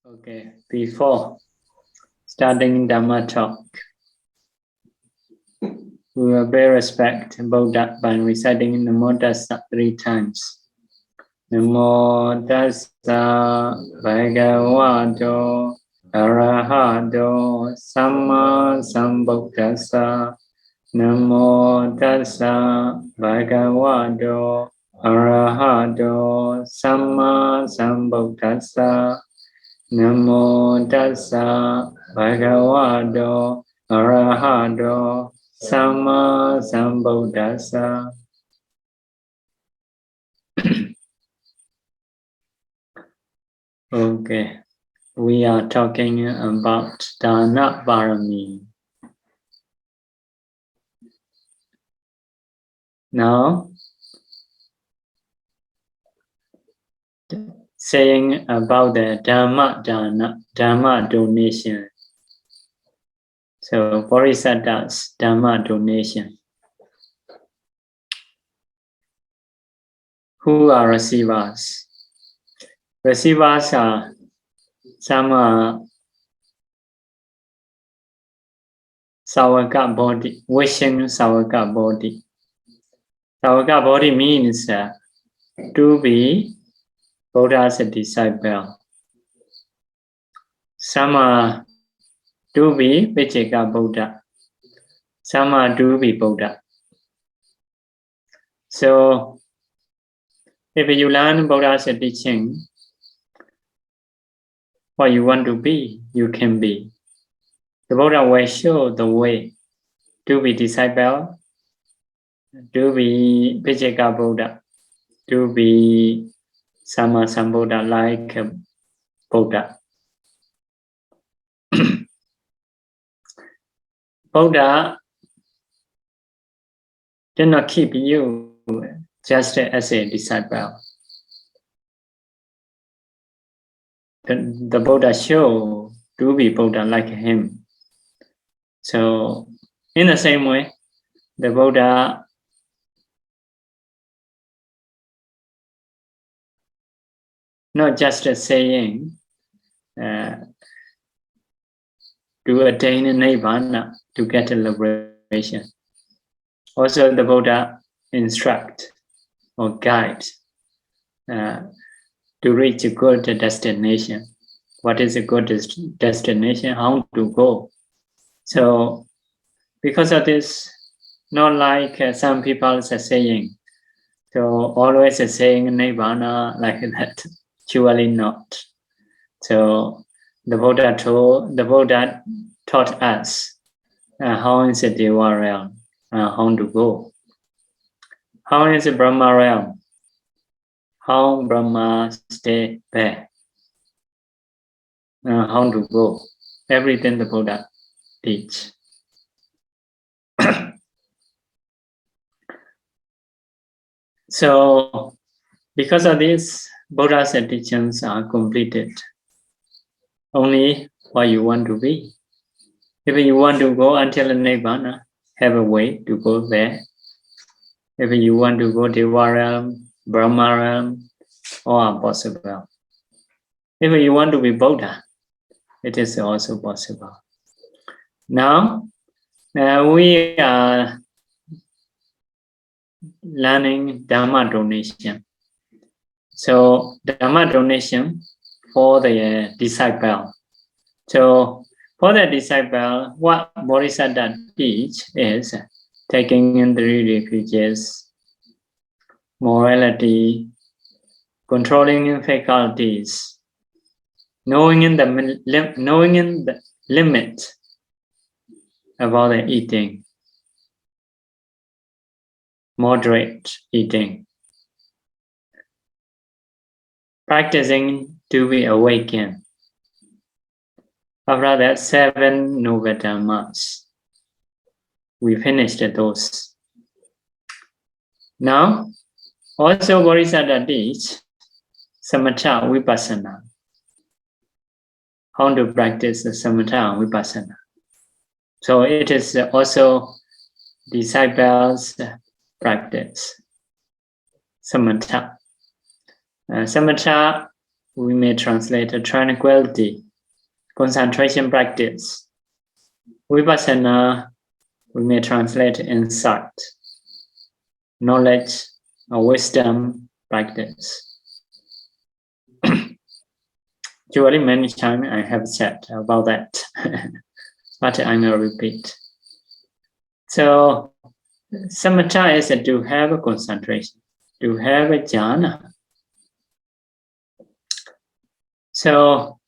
Okay, before starting Dhamma talk, we will pay respect Buddha by reciting Namo Tassa 3 times. Namo Tassa Bhagavato Arahato Samma Sambuddhassa. Namo Tassa Bhagavato Arahato Samma Sambuddhassa. Namo Tassa Bhagavato Arahato Samma Sambuddhassa. Okay, we are talking about Dana Pāramī. Now, saying about the Dhamma donation. So, Bodhisattva's Dhamma donation. Who are receivers? Receivers are some Savaka body, wishing Savaka body. Savaka body means to be Buddha's disciple. Some are to be Vijaya Buddha. Some are to be Buddha. So, if you learn Buddha's teaching, what you want to be, you can be. The Buddha will show the way to be disciple, to be Vijaya Buddha, to be Sama Sambuddha like Buddha. Buddha did not keep you just as a disciple. The Buddha showed to be Buddha like him. So, in the same way, the Buddha not just saying to attain Nibbana, to get a liberation. Also, the Buddha instruct or guide to reach a good destination. What is a good destination? How to go? So, because of this, not like some people are saying, so always saying Nibbana like that. Surely not. So the Buddha taught us how is the Deva realm, how to go. How is the Brahma realm? How Brahma stay there? How to go? Everything the Buddha teach. So, because of this, Buddha's teachings are completed. Only what you want to be. If you want to go until Nibbana, have a way to go there. If you want to go to Deva realm, Brahma realm, all are possible. If you want to be Buddha, it is also possible. Now, we are learning Dhamma donation. So, Dhamma donation for the disciple. So, for the disciple, what Bodhisattva teach is taking in 3 refuges, morality, controlling faculties, knowing in the limit about the eating, moderate eating, practicing to be awakened. After that, 7 noble dhammas. We finished those. Now, also Bodhisattva teach samatha vipassana. How to practice the samatha vipassana. So it is also disciples' practice. Samatha. Samatha we may translate a tranquility, concentration practice. Vipassana, we may translate insight, knowledge, or wisdom practice. Usually many times I have said about that, but I will repeat. So, samatha is to have a concentration, to have a jhana. So,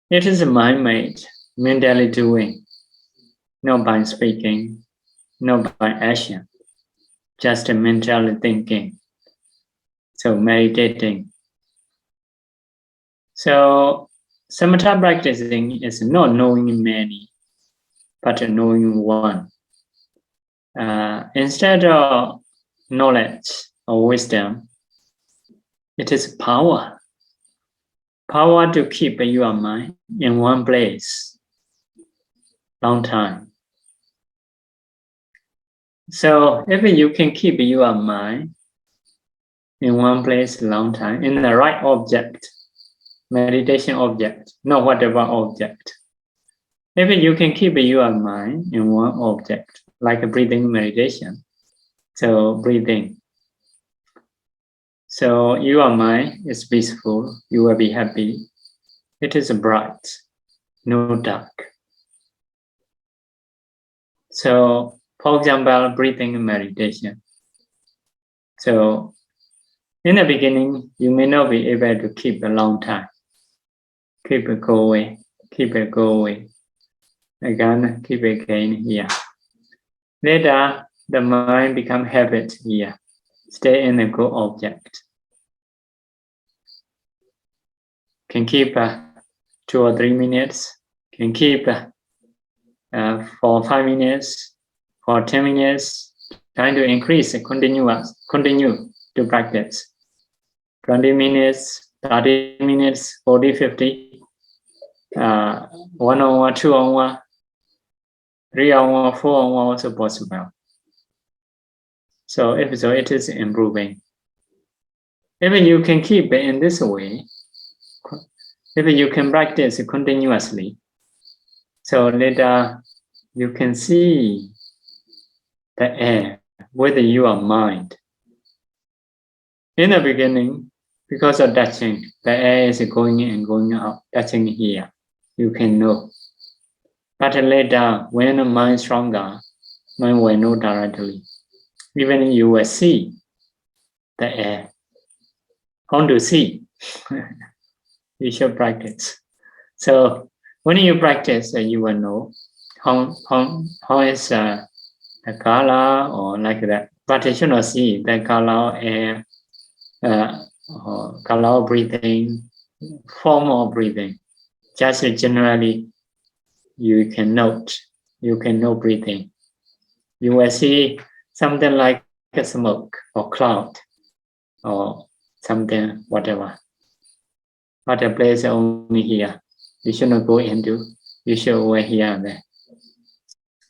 it is mind-made, mentally doing, not by speaking, not by action, just mentally thinking. So, meditating. So, samatha practicing is not knowing many, but knowing one. Instead of knowledge or wisdom, it is power. Power to keep your mind in one place long time. So if you can keep your mind in one place long time, in the right object, meditation object, not whatever object. If you can keep your mind in one object, like a breathing meditation, so breathing. So your mind is peaceful, you will be happy. It is bright, no dark. So, for example, breathing meditation. So, in the beginning, you may not be able to keep a long time. Keep it going, Again, keep it again here. Later, the mind become habit here. Stay in the go object. Can keep 2 or 3 minutes. Can keep for 5 minutes, for 10 minutes. Trying to increase, continue to practice. 20 minutes, 30 minutes, 40, 50, 1 hour, 2 hour, 3 hour, 4 hour also possible. So if so, it is improving. If you can keep it in this way, if you can practice continuously, so later you can see the air with your mind. In the beginning, because of touching, the air is going in and going out, touching here, you can know. But later, when the mind is stronger, mind will know directly. Even you will see the air. How to see? You should practice. So when you practice, you will know how is the color or like that. But you should not see the color, air, or color of breathing, form of breathing. Just generally, you can know breathing. You will see something like a smoke or cloud or something, whatever. But the place only here. You should not go into. You should over here and there.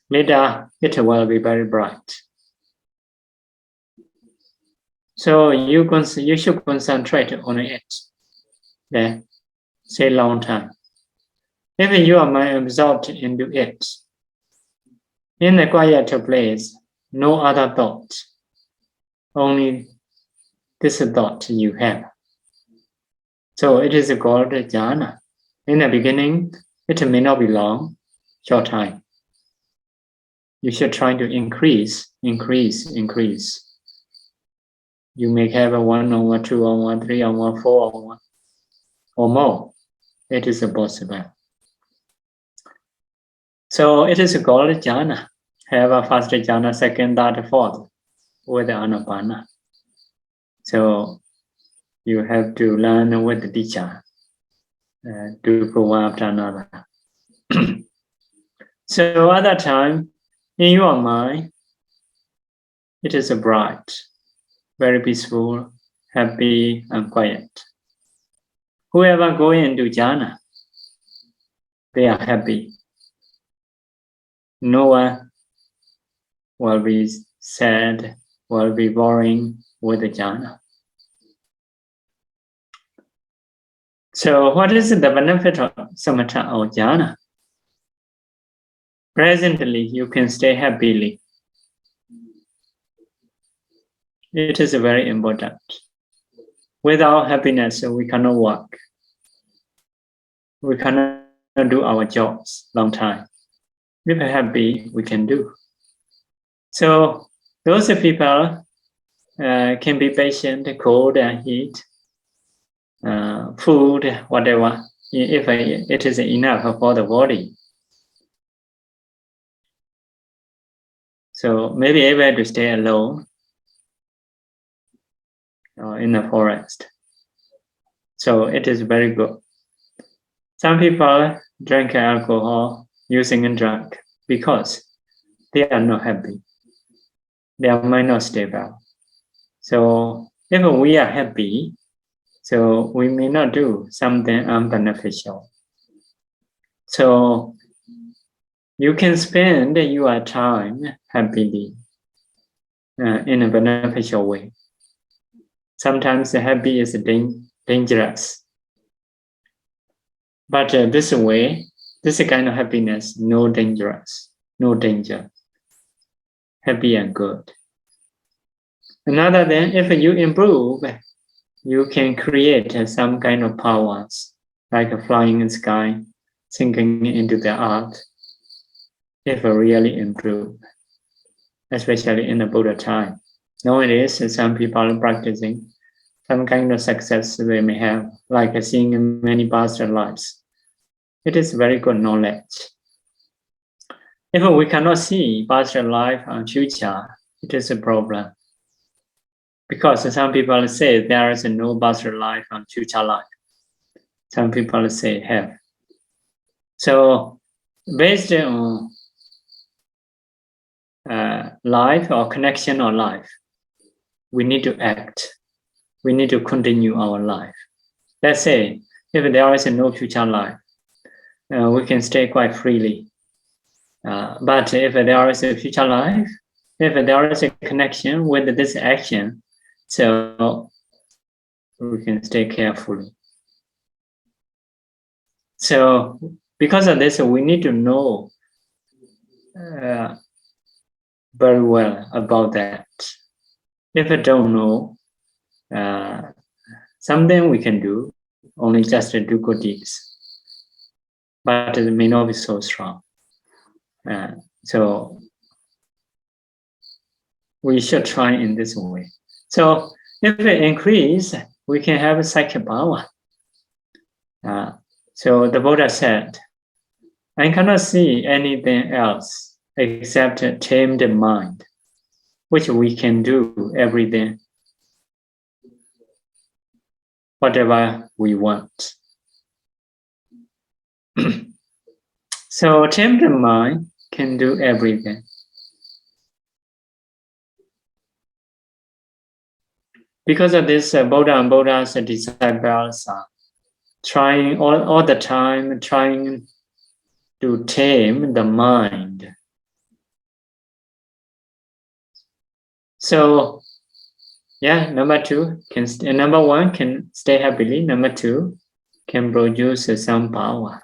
Later, it will be very bright. So you should concentrate on it. There, say long time. If you are mind absorbed into it, in the quiet place, no other thought, only this thought you have. So it is called jhana. In the beginning, it may not be long, short time. You should try to increase. You may have a 1 hour, 2 hour, 3 hour, 4 hour, or more. It is possible. So it is called jhana. Have a first jhana, second, third, fourth, with anapana. So you have to learn with the teacher to go one after another. So at that time, in your mind, it is bright, very peaceful, happy, and quiet. Whoever go into jhana, they are happy. No one will be sad, will be boring with the jhana. So what is the benefit of samatha or jhana? Presently, you can stay happily. It is very important. Without happiness, we cannot work. We cannot do our jobs long time. If we're happy, we can do. So those people can be patient, cold and heat, food, whatever, if it is enough for the body. So maybe able to stay alone or in the forest. So it is very good. Some people drink alcohol, using a drug, because they are not happy. Their mind not stable. So if we are happy, so we may not do something unbeneficial. So you can spend your time happily in a beneficial way. Sometimes happy is dangerous. But this way, this kind of happiness, no dangerous, no danger. Happy and good. Another thing, if you improve, you can create some kind of powers, like flying in the sky, sinking into the earth, if really improve, especially in the Buddha time. Nowadays, some people are practicing some kind of success they may have, like seeing many past lives. It is very good knowledge. If we cannot see past life and future, it is a problem. Because some people say there is no past life and future life. Some people say have. So based on life or connection or life, we need to act. We need to continue our life. Let's say if there is no future life, we can stay quite freely. But if there is a future life, if there is a connection with this action, so we can stay carefully. So because of this, we need to know very well about that. If I don't know, something we can do, only just to do good deeds, but it may not be so strong. So we should try in this way. So if we increase, we can have psychic power. So the Buddha said, I cannot see anything else except tame the mind, which we can do everything, whatever we want. So tame the mind can do everything. Because of this, Buddha and Buddha's disciples are trying all the time, trying to tame the mind. So, yeah, number one can stay happily. Number two can produce some power.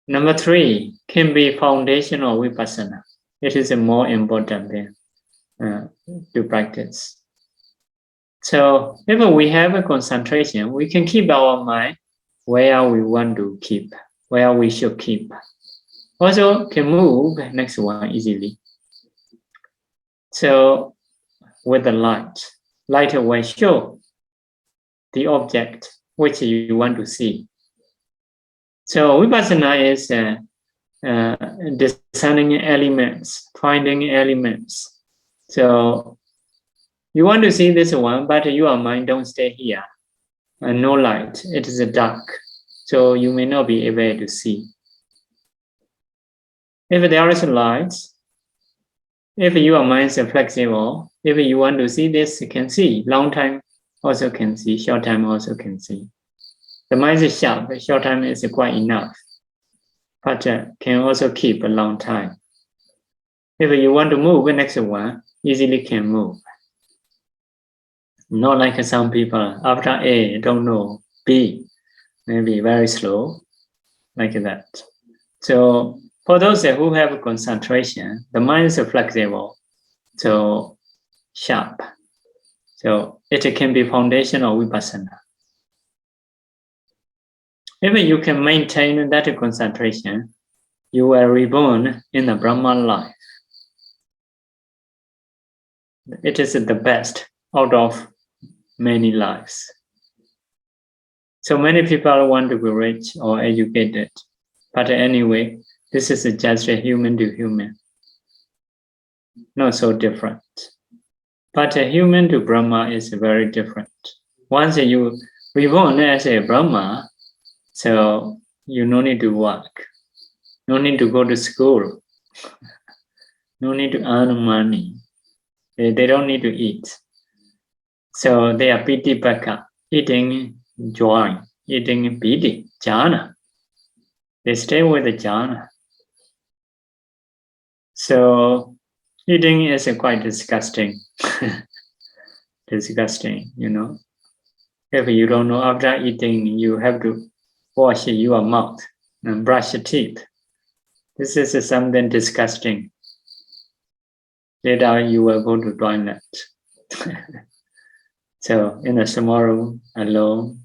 Number three can be foundational vipassana. It is a more important thing to practice. So if we have a concentration, we can keep our mind where we want to keep, where we should keep. Also can move next one easily. So with the light will show the object which you want to see. So vipassana is discerning elements, finding elements. So you want to see this one, but your mind don't stay here. No light, it is dark. So you may not be able to see. If there is light, if your mind is flexible, if you want to see this, you can see. Long time also can see, short time also can see. The mind is sharp, short time is quite enough, but can also keep a long time. If you want to move, the next one easily can move. Not like some people, after A, don't know, B, maybe very slow, like that. So for those who have concentration, the mind is flexible, so sharp. So it can be foundation of vipassana. If you can maintain that concentration, you will reborn in the Brahma life. It is the best out of many lives. So many people want to be rich or educated, but anyway, this is just a human to human, not so different. But a human to Brahma is very different. Once you reborn as a Brahma, so you no need to work, no need to go to school, no need to earn money. They don't need to eat. So they are piti bhaka, eating joy, eating piti, jhana. They stay with the jhana. So eating is quite disgusting. Disgusting, you know. If you don't know, after eating, you have to wash your mouth and brush your teeth. This is something disgusting. Later you will go to toilet. So in a small room, alone,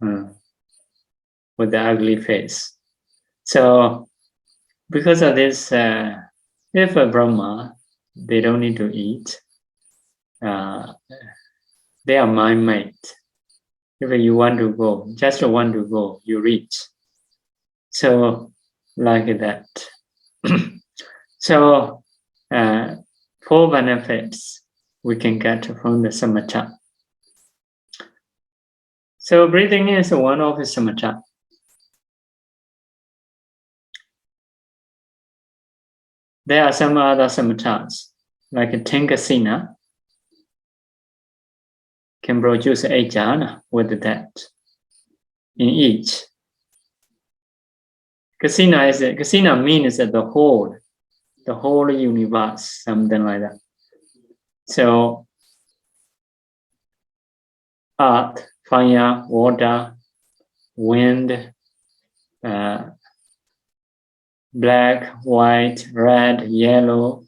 with the ugly face. So because of this, if a Brahma, they don't need to eat. They are mind-made. If you want to go, just want to go, you reach. So like that. So 4 benefits we can get from the samatha. So breathing is one of the samatha. There are some other samathas, like Tinkasina, can produce a jhana with that in each. Kasina means that the whole universe, something like that. So earth, fire, water, wind, black, white, red, yellow,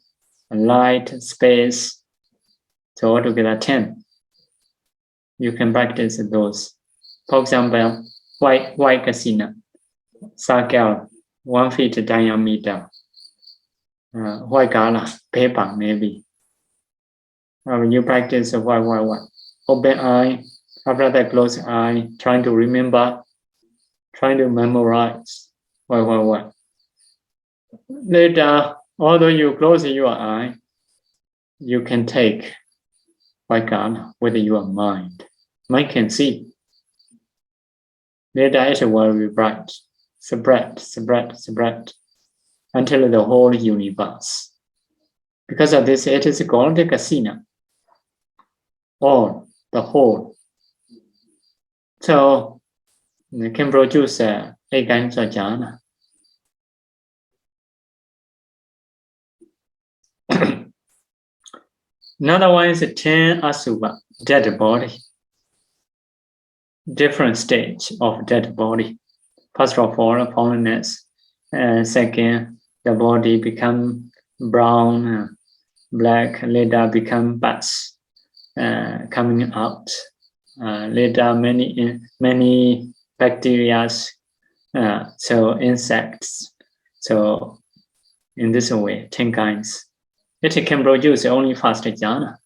light, space. So altogether 10. You can practice those. For example, white kasina, circle, 1 feet diameter. White color, paper maybe. When you practice white. Open eye, after that close eye, trying to remember, trying to memorize. White. Later, although you close your eye, you can take white color with your mind. Mind can see. Later it will be bright, spread, until the whole universe. Because of this, it is called the kasina, or the whole. So it can produce a kinds of jhana. Another one is 10 asubha, dead body. Different stage of dead body. First of all, fallenness. Second, the body become brown, black. Later become pus coming out. Later many bacteria, so insects. So in this way, 10 kinds. It can produce only fast jhana.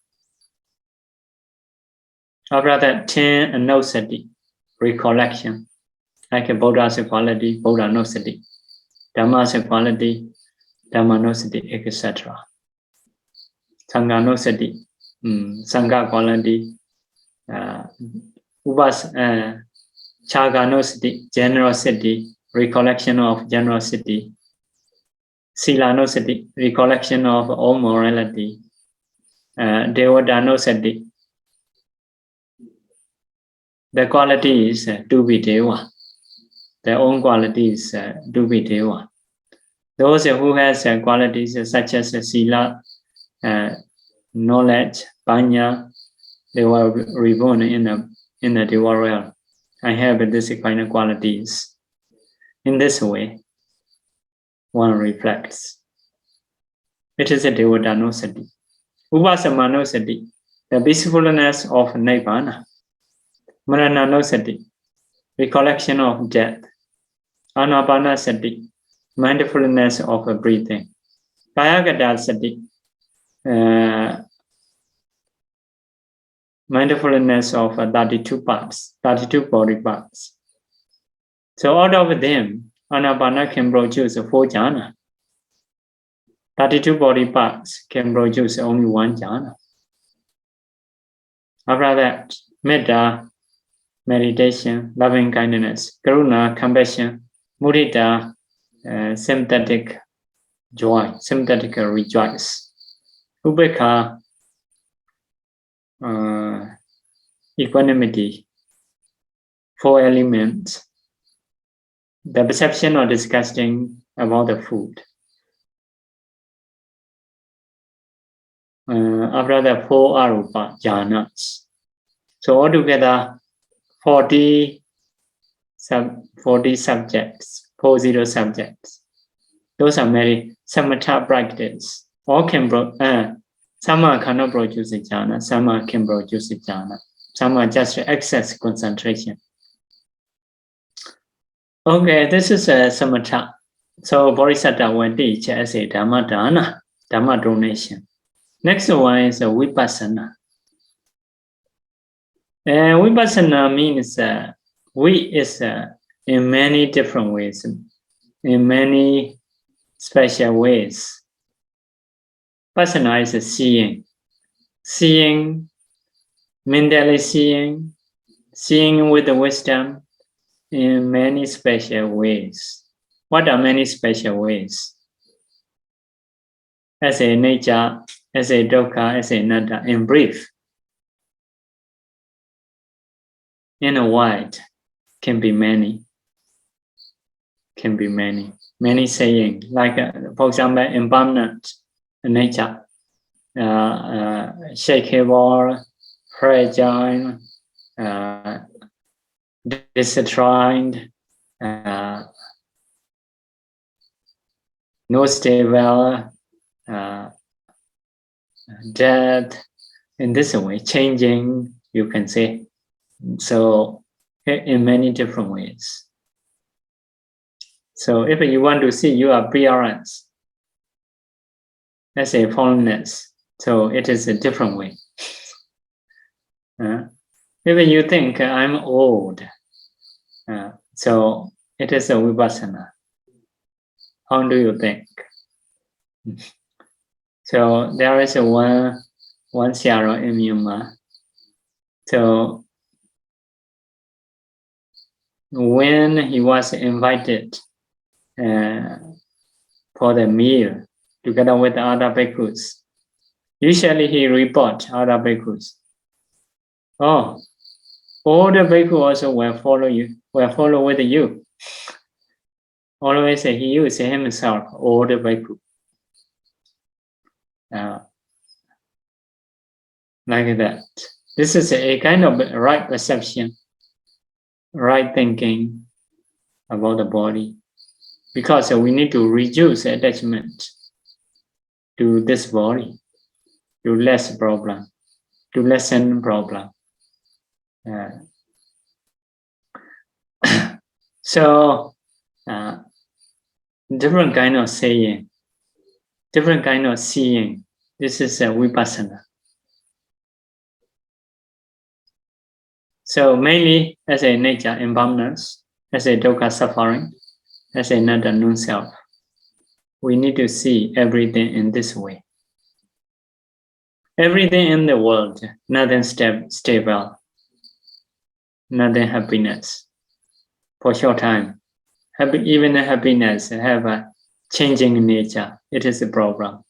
After that, 10 nosati, recollection. Like a Buddha's quality, Buddha nosati. Dhamma's quality, Dhamma nosati, etc. Sangha nosati, Sangha quality. Chaga nosati, generosity, recollection of generosity. Sila nosati, recollection of all morality. Devada nosati, the quality is to be deva. Their own qualities to be deva. Those who has qualities such as sila, knowledge, panya, they were reborn in the Deva realm. I have these kind of qualities. In this way, one reflects. It is a Devadanosati. Upasamanasati, the peacefulness of Nibbana. Marananosati, recollection of death. Anapanasati, mindfulness of breathing. Kayagatasati, mindfulness of 32 parts, 32 body parts. So out of them, Anapana can produce 4 jhana. 32 body parts can produce only 1 jhana. After that, metta, meditation, loving kindness, karuna, compassion, mudita, sympathetic joy, sympathetic rejoice, ubekha, equanimity, 4 elements, the perception or disgusting about the food. After that, 4 arupa jhanas. So altogether, 40 subjects, 40 subjects. Those are very samatha practice. All can some cannot produce a jhana, some can produce a jhana. Some are just excess concentration. Okay, this is a samatha. So Bodhisattva will teach as a dhamma dana, dhamma donation. Next one is a vipassana. Vipassana means in many different ways, in many special ways. Vipassana is seeing, mentally seeing with the wisdom in many special ways. What are many special ways? As a nature, as a dukkha, as a anatta, in brief. In a wide, can be many. Many saying, like for example, impermanent nature, shakeable, fragile, destroyed, no stable, dead, in this way, changing, you can say. So in many different ways. So if you want to see your appearance as a fallenness, so it is a different way. If you think I'm old, so it is a vipassana. How do you think? So there is one Siaro in Myanmar. So when he was invited for the meal together with other bhikkhus, usually he report other bhikkhus. Oh, all the bhikkhus also will follow with you. Always he used himself, all the bhikkhus. Like that. This is a kind of right perception, right thinking about the body, because we need to reduce attachment to this body, to less problem, to lessen problem. So different kind of saying, different kind of seeing. This is a vipassana. So mainly as a nature impermanence, as a dukkha suffering, as a anatta non-self, we need to see everything in this way. Everything in the world, nothing stable, nothing happiness. For short time, even happiness have a changing nature. It is a problem.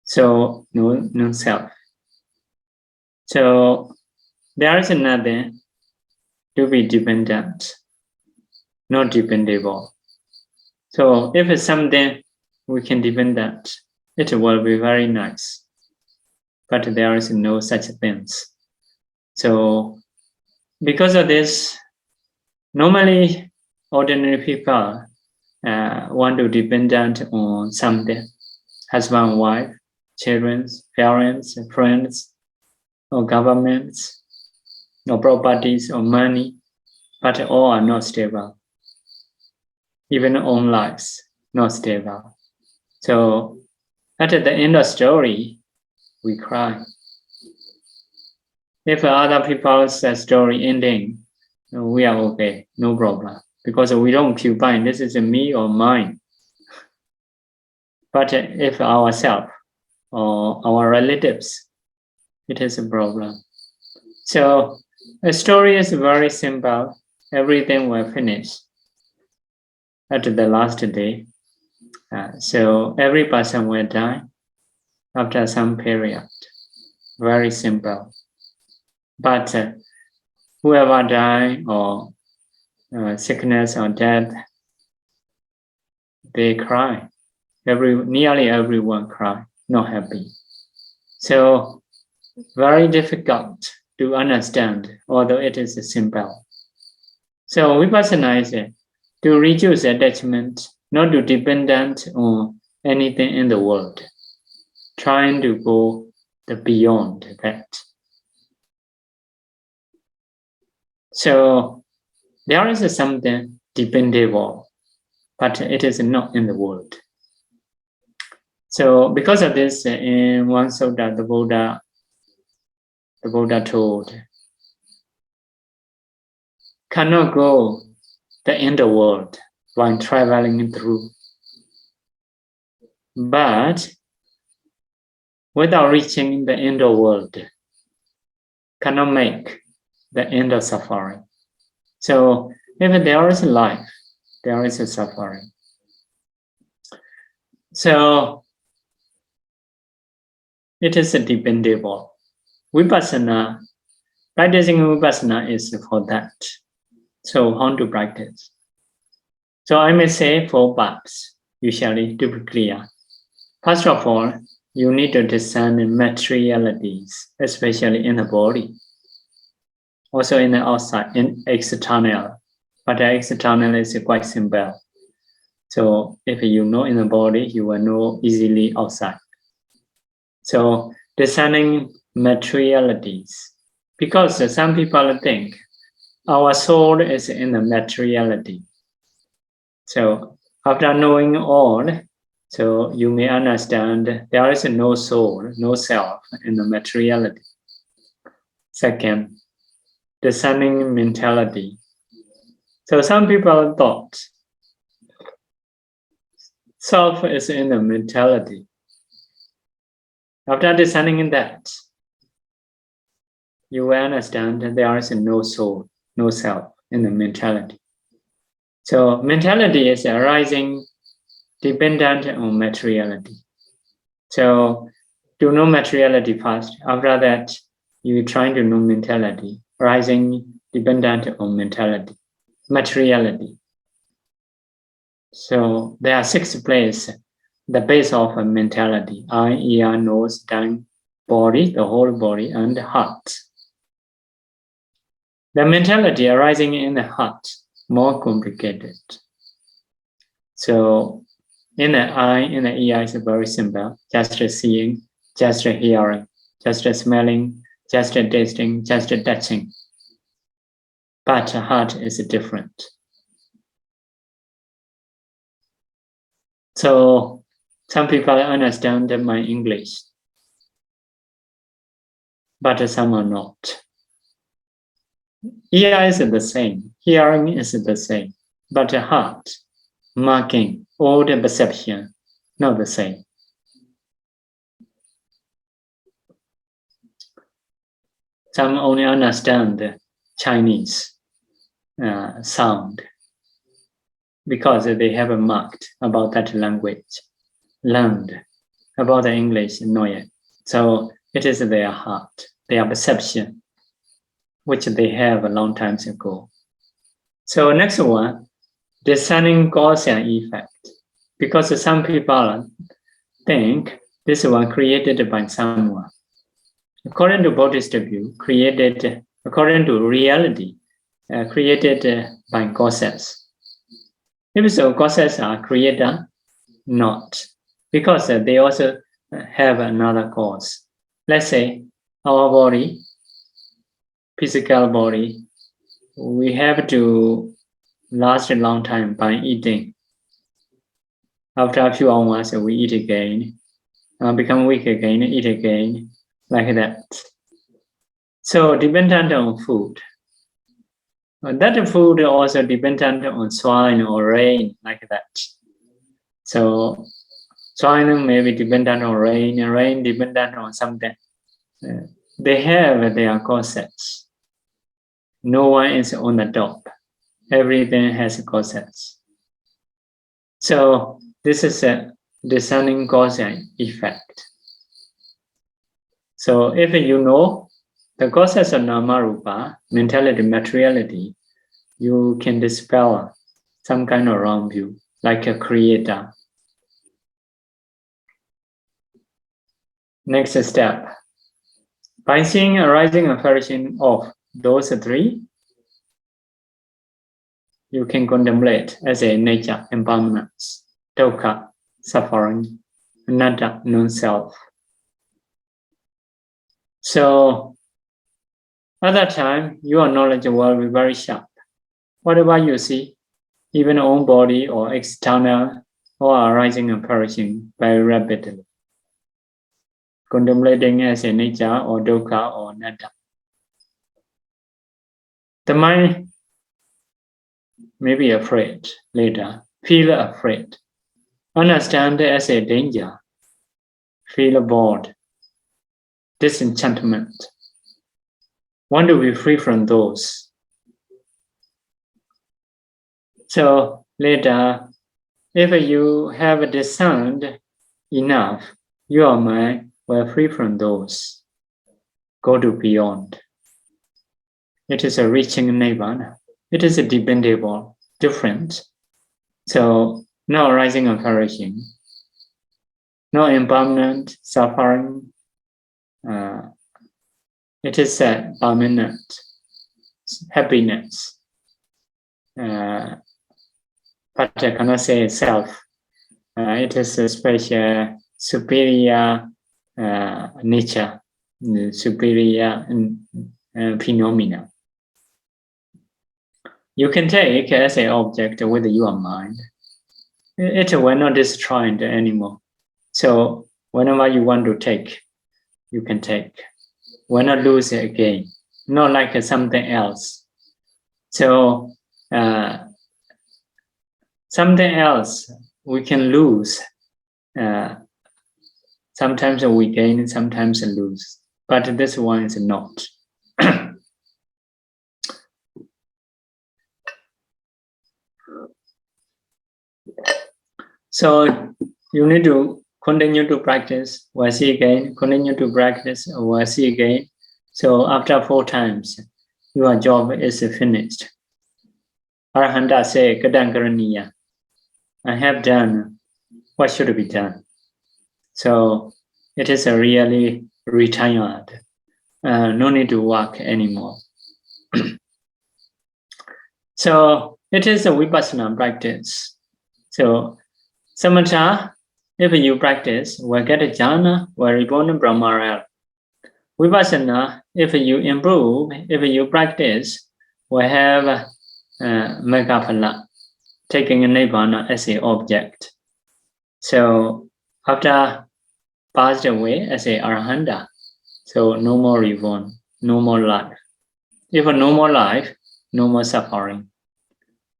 So non-self. So there is nothing to be dependent, not dependable. So if it's something we can depend on, it will be very nice. but there is no such things. So because of this, normally ordinary people want to dependent on something, husband, wife, children, parents, friends, or governments, or properties, or money, but all are not stable. Even own lives, not stable. So at the end of the story, we cry. If other people's story ending, we are okay, no problem. Because we don't occupy, this is me or mine. But if ourselves or our relatives, it is a problem. So the story is very simple. Everything will finish at the last day. So every person will die after some period. Very simple. But whoever die or sickness or death, they cry. Nearly everyone cry, not happy. So very difficult to understand, although it is simple. So Vipassana is to reduce attachment, not to dependent on anything in the world, trying to go beyond that. So there is something dependable, but it is not in the world. So because of this, in one sutta, the Buddha told, cannot go the end of the world while traveling through. But without reaching the end of the world, cannot make the end of suffering. So if there is life, there is a suffering. So it is dependable. Vipassana, practicing Vipassana is for that. So how to practice? So I may say 4 parts, usually, to be clear. First of all, you need to discern materialities, especially in the body. Also in the outside, in external. But the external is quite simple. So if you know in the body, you will know easily outside. So discerning materialities. Because some people think our soul is in the materiality. So after knowing all, so you may understand there is no soul, no self in the materiality. Second, discerning mentality. So some people thought self is in the mentality. After discerning that, you will understand that there is no soul, no self in the mentality. So mentality is arising dependent on materiality. So to know materiality first. After that, you trying to know mentality, arising dependent on mentality, materiality. So there are 6 places, the base of a mentality: eye, ear, nose, tongue, body, the whole body, and the heart. The mentality arising in the heart, more complicated. So in the eye, in the ear is very simple, just seeing, just hearing, just smelling, just tasting, just touching. But the heart is different. So some people understand my English, but some are not. Ear is the same, hearing is the same, but the heart, marking, all the perception, not the same. Some only understand Chinese sound because they have marked about that language, learned about the English, not yet. So it is their heart, their perception, which they have a long time ago. So next one, discerning cause and effect. Because some people think this one created by someone. according to Buddhist view, created according to reality, created by causes. If so, causes are created, not, because they also have another cause. Let's say our body, physical body, we have to last a long time by eating. After a few hours, we eat again, become weak again, eat again, like that. So dependent on food. That food also dependent on swine or rain, like that. So swine may be dependent on rain, and rain dependent on something. They have their causes. No one is on the top. Everything has causes. So this is a discerning cause and effect. So if you know the causes of nama rupa, mentality, materiality, you can dispel some kind of wrong view, like a creator. Next step. By seeing arising and perishing of those three, you can contemplate as a nature, impermanence, dukkha, suffering, anatta, non-self. So at that time, your knowledge will be very sharp. Whatever you see, even own body or external, or arising and perishing very rapidly. Contemplating as a nature or dukkha or anatta. The mind may be afraid later, feel afraid, understand as a danger, feel bored, disenchantment, want to be free from those. So later, if you have discerned enough, your mind will free from those, go to beyond. It is a reaching nirvana. It is a dependable, different. So no arising and perishing, no impermanent, suffering. It is a permanent happiness. But I cannot say self. It is a special superior nature, superior phenomena. You can take as an object with your mind. It will not destroy it anymore. So whenever you want to take, you can take. Will not lose it again. Not like something else. So something else we can lose. Sometimes we gain, sometimes lose. But this one is not. So you need to continue to practice, see again, continue to practice, see again. So after 4 times, your job is finished. Arahanta say, Kadankaraniya, I have done what should be done. So it is really retired. No need to work anymore. So it is a vipassana practice. So samatha, if you practice, will get a jhana, will reborn brahmara. Vipassana, if you improve, if you practice, will have megaphala, taking a nibbana as an object. So after passed away as a arahanta, so no more reborn, no more life. If no more life, no more suffering,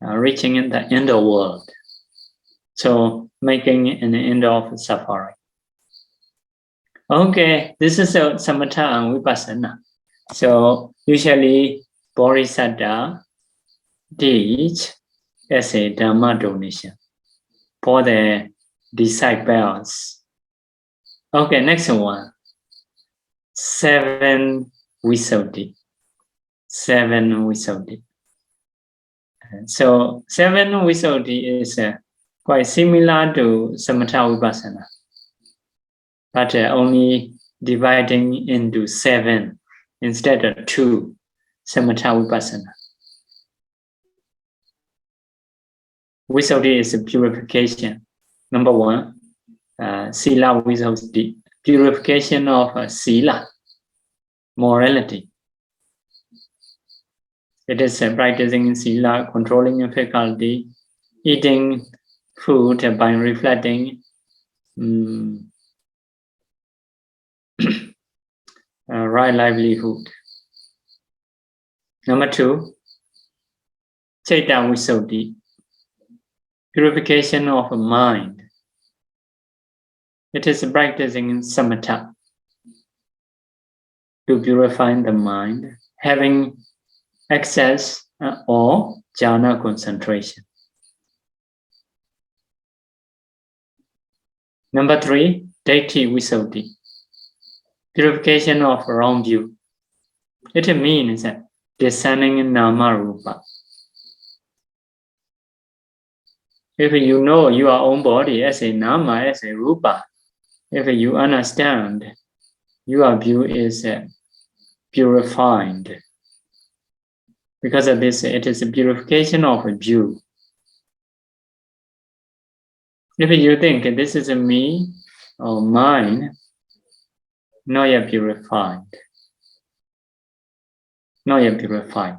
reaching in the end of the world. So making an end of suffering. Okay, this is a samatha and vipassana. So usually Bodhisattva teach as a dhamma donation for the disciples. Okay, next one. 7 visuddhi. 7 visuddhi. So 7 visuddhi is quite similar to samatha vipassana, but only dividing into 7 instead of 2. Samatha Vipassana. Visuddhi is a purification. Number 1, Sila Visuddhi, purification of Sila, morality. It is practicing Sila, controlling your faculty, eating food by reflecting right livelihood. Number 2, Chaita Visuddhi, purification of mind. It is practicing samatha to purify the mind, having access or jhana concentration. Number 3, Daithi Visuddhi, purification of wrong view. It means discerning nama rupa. If you know your own body as a nama, as a rupa, if you understand, your view is purified. Because of this, it is a purification of a view. If you think this is me or mine, not yet purified. Not yet purified.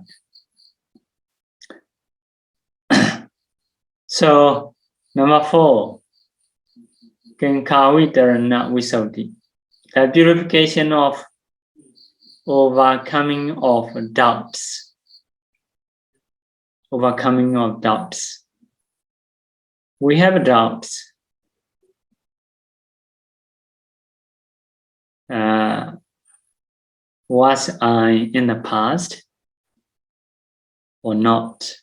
So, number 4, Kinkhavitarana Visuddhi, the purification of overcoming of doubts. Overcoming of doubts. We have doubts. Was I in the past or not?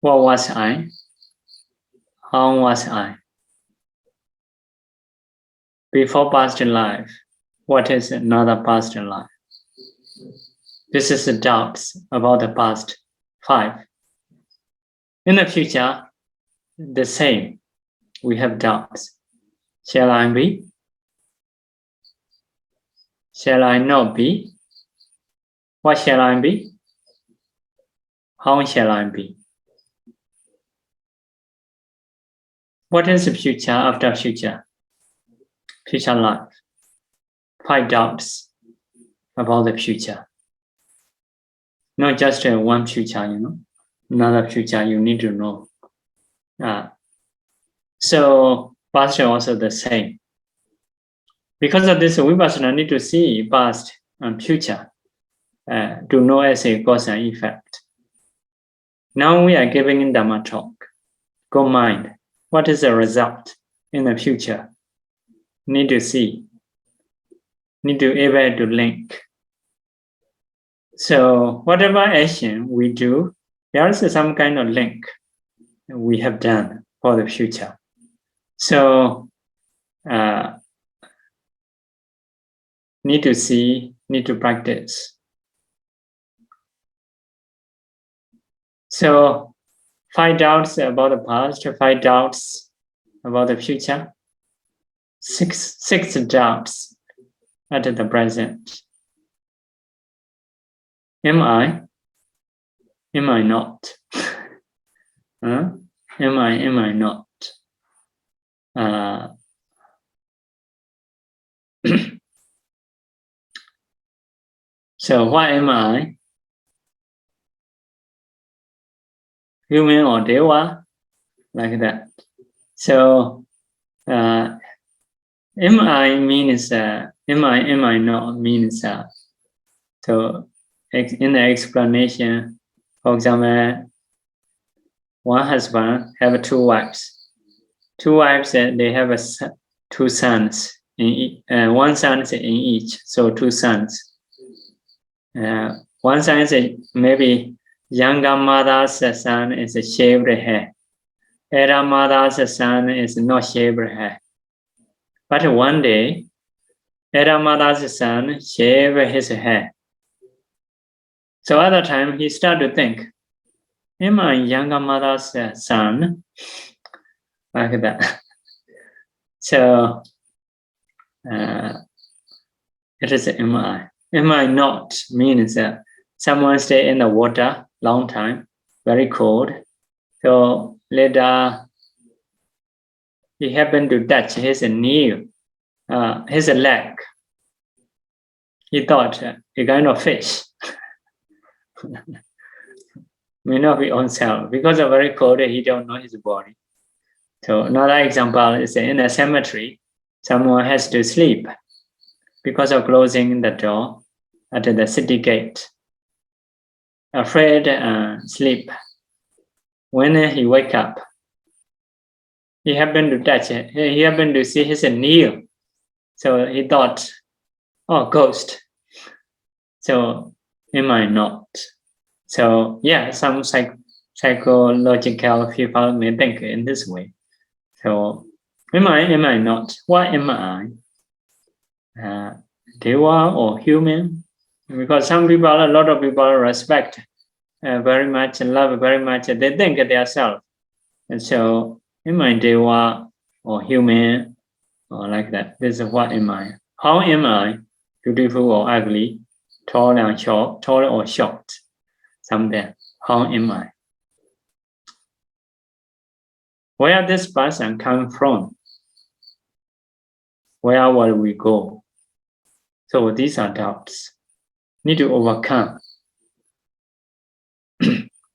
What was I? How was I? Before past life, what is another past life? This is the doubts about the past 5. In the future, the same. We have doubts. Shall I be? Shall I not be? What shall I be? How shall I be? What is the future after future? Future life. 5 doubts about the future. Not just one future, another future you need to know. So past also the same. Because of this, Vipassana need to see past and future to know as a cause and effect. Now we are giving in Dhamma talk. Go mind. What is the result in the future? Need to see. Need to be able to link. So whatever action we do, there is some kind of link we have done for the future. So need to see, need to practice. So 5 doubts about the past, 5 doubts about the future, 6 doubts at the present. Am I? Am I not? Am I not? So what am I? Human or Deva? Like that. So am I means am I not means so in the explanation, for example, one husband have 2 wives. 2 wives, they have 2 sons. One son is in each, so 2 sons. One son is maybe younger mother's son is a shaved hair. Elder mother's son is not shaved hair. But one day, elder mother's son shaved his hair. So at the time, he started to think, am I younger mother's son? Like that. So It is am I. Am I not means someone stay in the water long time, very cold. So later he happened to touch his knee, his leg. He thought a kind of fish. May not be on self. Because of very cold, he don't know his body. So another example is in a cemetery, someone has to sleep because of closing the door at the city gate. Afraid sleep. When he wake up, he happened to touch it. He happened to see his knee. So he thought, oh, ghost. So am I not? So yeah, some psychological people may think in this way. So am I not? What am I? Deva or human? Because some people, a lot of people respect very much and love very much. They think they are self. And so am I Deva or human or like that? This is what am I? How am I? Beautiful or ugly? Tall or short? Somewhere. How am I? Where this person come from? Where will we go? So these are doubts. Need to overcome.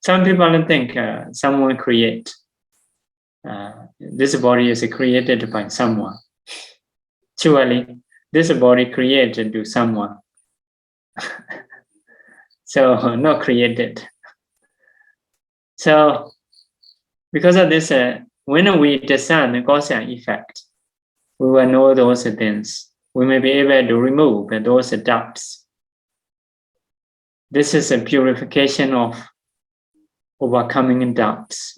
Some people think someone create. This body is created by someone. Surely, this body created to someone. So not created. So because of this, when we discern cause and effect, we will know those things. We may be able to remove those doubts. This is a purification of overcoming doubts.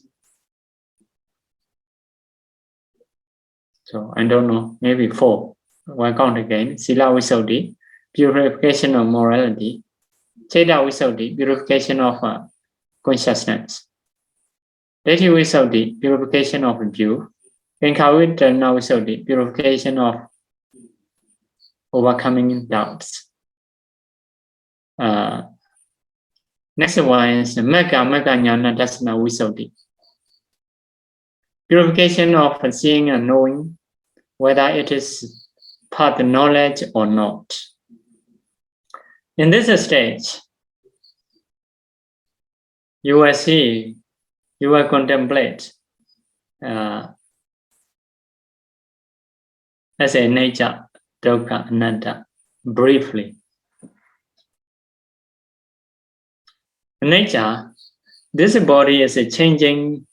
So I don't know, maybe 4. One count again. Sila Visuddhi, purification of morality. Cheda Visuddhi, purification of consciousness. Detti Visuddhi, purification of view. Sankhavitarana Visuddhi, purification of overcoming doubts. Next one is Magga Jnana Dassana Visuddhi. Purification of seeing and knowing, whether it is part of knowledge or not. In this stage, you will see, you will contemplate as a nature, dukkha, anatta, briefly. Nature, this body is changing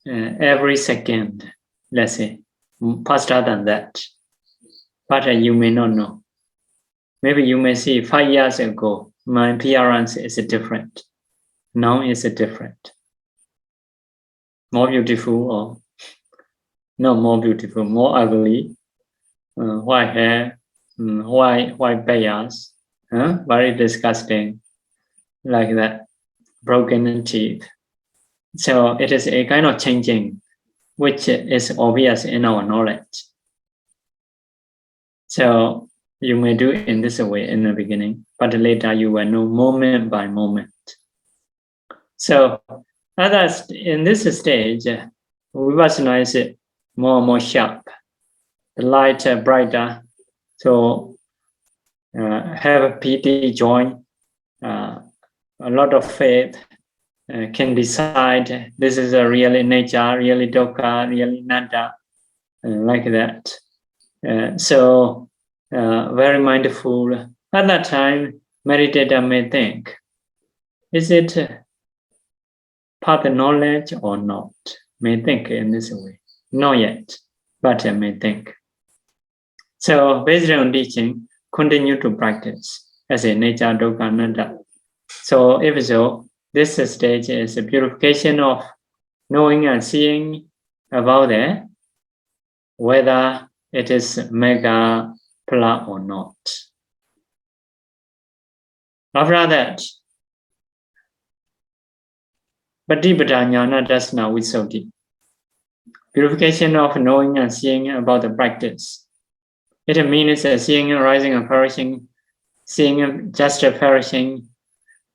every second, let's say, faster than that. But you may not know. Maybe you may see 5 years ago, my appearance is different. Now it's different. More beautiful or not more beautiful, more ugly, white hair, white bears, very disgusting, like that, broken teeth. So it is a kind of changing, which is obvious in our knowledge. So you may do it in this way in the beginning, but later you will know moment by moment. So others in this stage, vipassana is more and more sharp, the light brighter. So have a piti joy, a lot of faith, can decide this is a really nature, really dukkha, really anatta, like that. So very mindful. At that time, meditator may think, is it part of knowledge or not? May think in this way. Not yet, but may think. So based on teaching, continue to practice as a nature, dukkha, anatta. So if so, this stage is a purification of knowing and seeing about it, whether it is mega pla or not. After that, Patipada Jnana Dassana Visuddhi, purification of knowing and seeing about the practice. It means seeing arising and perishing, seeing just perishing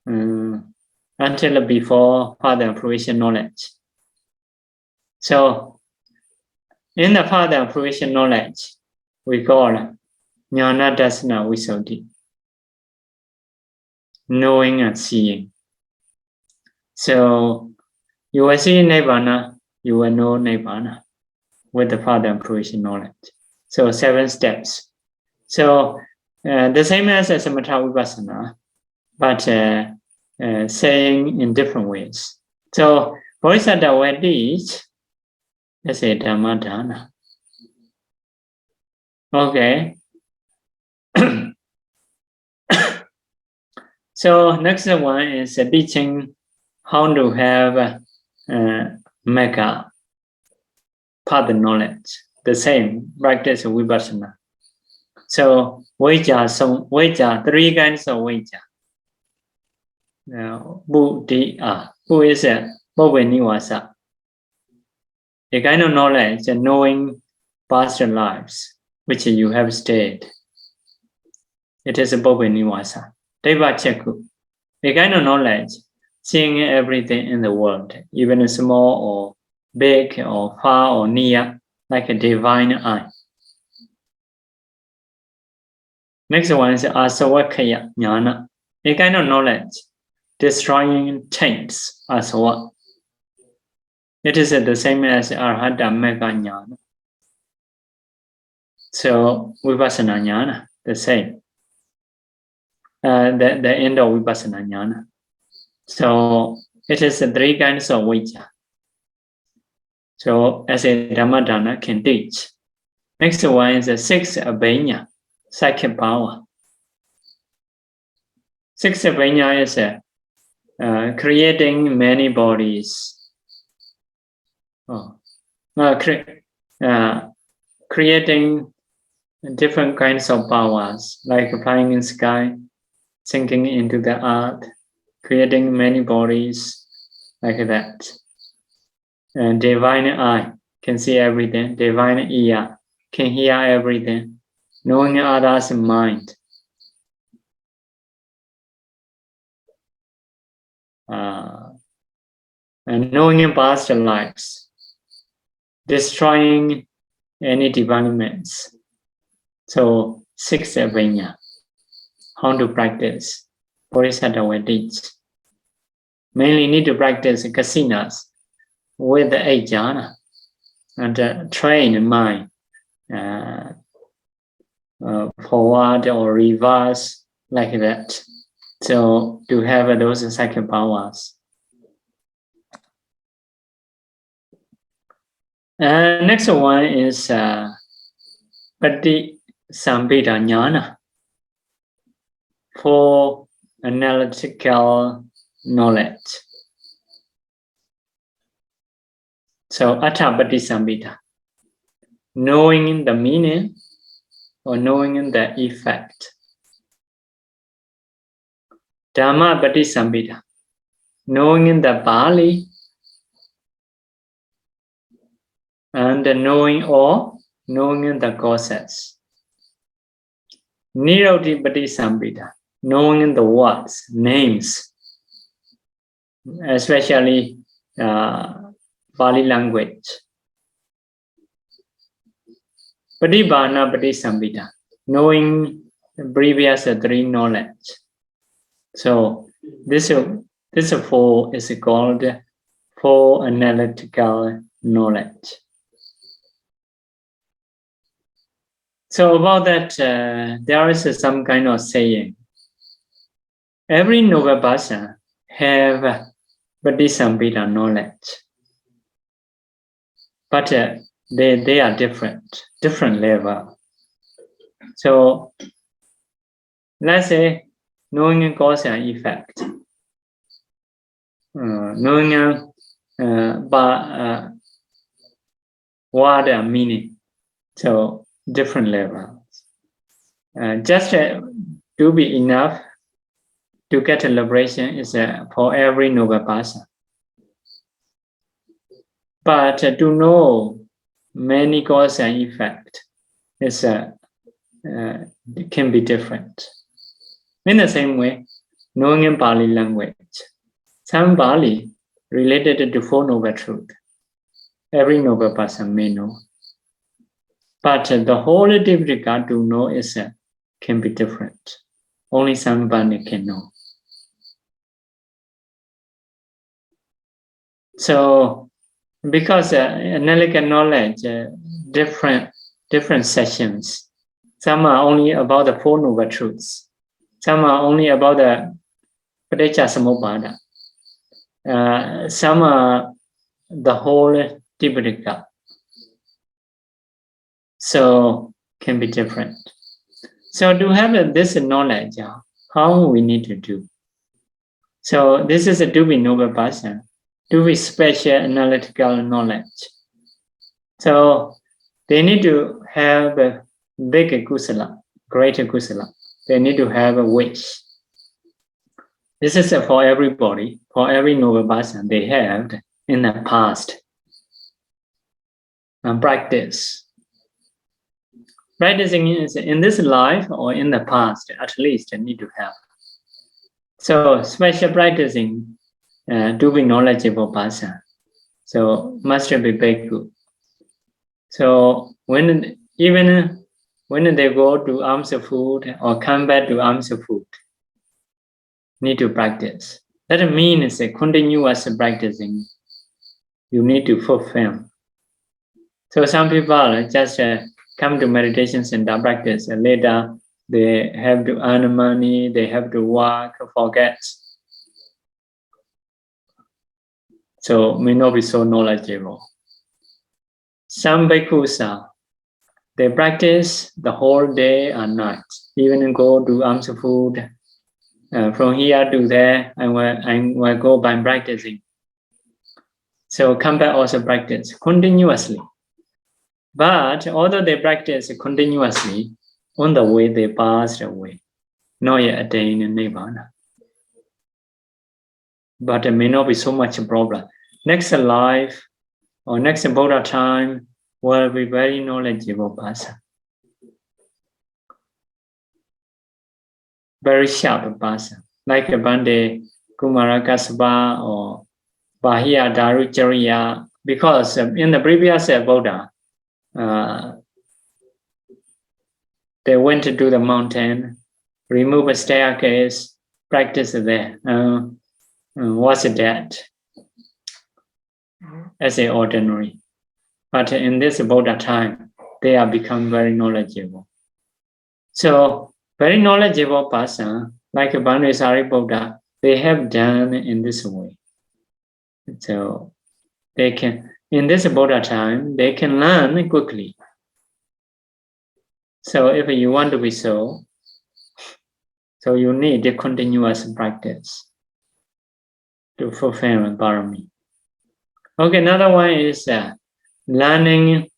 until before further fruition knowledge. So, in the further fruition knowledge, we call Jnana Dasana Visuddhi, knowing and seeing. So, you will see Nibbana, you will know Nibbana with the further fruition knowledge. So, 7 steps. So, the same as Samatha Vipassana, but saying in different ways. So, Bodhisattva will teach, let's say Dhammadhana. Okay. So, next one is teaching how to have Magga, path knowledge, the same practice of Vipassana. So, Vajja, 3 kinds of Vajja. Buddhi, who is a Bhavaniwasa, a kind of knowledge and knowing past lives which you have stayed. It is a Bhavaniwasa. Deva Chakku, a kind of knowledge, seeing everything in the world, even small or big or far or near, like a divine eye. Next one is Asavakaya Jnana, a kind of knowledge, destroying taints as well. It is the same as Arhata Magga Jnana. So, Vipassana Jnana, the same. The end of Vipassana Jnana. So, it is 3 kinds of Vajja. So, as a Dhammadhana can teach. Next one is 6 Abhanya, psychic power. 6 Abhanya is creating many bodies. Creating different kinds of powers, like flying in sky, sinking into the earth, creating many bodies, like that. Divine eye can see everything. Divine ear can hear everything. Knowing others' mind. And knowing past lives. Destroying any developments. So, 6 Abhanya. How to practice? Bodhisattva will teach. Mainly need to practice kasinas with the 8 jhana and train mind forward or reverse, like that. So, to have those psychic powers. Next one is Pati Sambhita Jnana, for analytical knowledge. So, Atta Pati Sambhita, knowing the meaning or knowing the effect. Dhamma Pati Sambhita, knowing the Bali and knowing the causes. Niroti Pati Sambhita, knowing the words, names, especially Pali language. Patibhana Pati Sambhita, knowing the previous 3 knowledge. So this 4 is called 4 analytical knowledge. So about that, there is some kind of saying. Every noble person have Patisambhita knowledge, but they are different level. So let's say knowing cause and effect, knowing word and meaning. So different levels. Just to be enough to get a liberation is for every noble person. But to know many cause and effect is can be different. In the same way, knowing in Pali language, some Pali related to Four Noble Truths, every noble person may know. But the whole Tipitaka to know is can be different. Only somebody can know. So, because analytical knowledge, different sessions. Some are only about the Four Noble Truths. Some are only about the Paticca Samuppada. Some are the whole Tipitaka. So can be different. So to have this knowledge, how we need to do. So this is to be noble person, to be special analytical knowledge. So they need to have a big kusala, greater kusala. They need to have a wish. This is for everybody, for every noble person they have in the past. And practice. Practicing is in this life or in the past, at least you need to have. So special practicing to be knowledgeable person. So must be very good. So even when they go to alms food or come back to alms food, need to practice. That means a continuous practicing. You need to fulfill. So some people just come to meditation center practice, and later they have to earn money, they have to work, forget. So may not be so knowledgeable. Some bhikkhus, they practice the whole day and night, even go to alms food, from here to there, and will go by practicing. So come back also practice continuously. But although they practice continuously, on the way they passed away, not yet attained Nibbana. But it may not be so much a problem. Next life or next Buddha time will be very knowledgeable person. Very sharp person. Like a Bande Kumarakasapa or Bahia Daruchariya. Because in the previous Buddha, they went to the mountain, remove a staircase, practice there. What's that? As an ordinary. But in this Buddha time, they are become very knowledgeable. So, very knowledgeable person, like Banvesari Buddha, they have done in this way. So, they can, in this Buddha time, they can learn quickly. So if you want to be so you need a continuous practice to fulfill Pāramī. Okay, another one is learning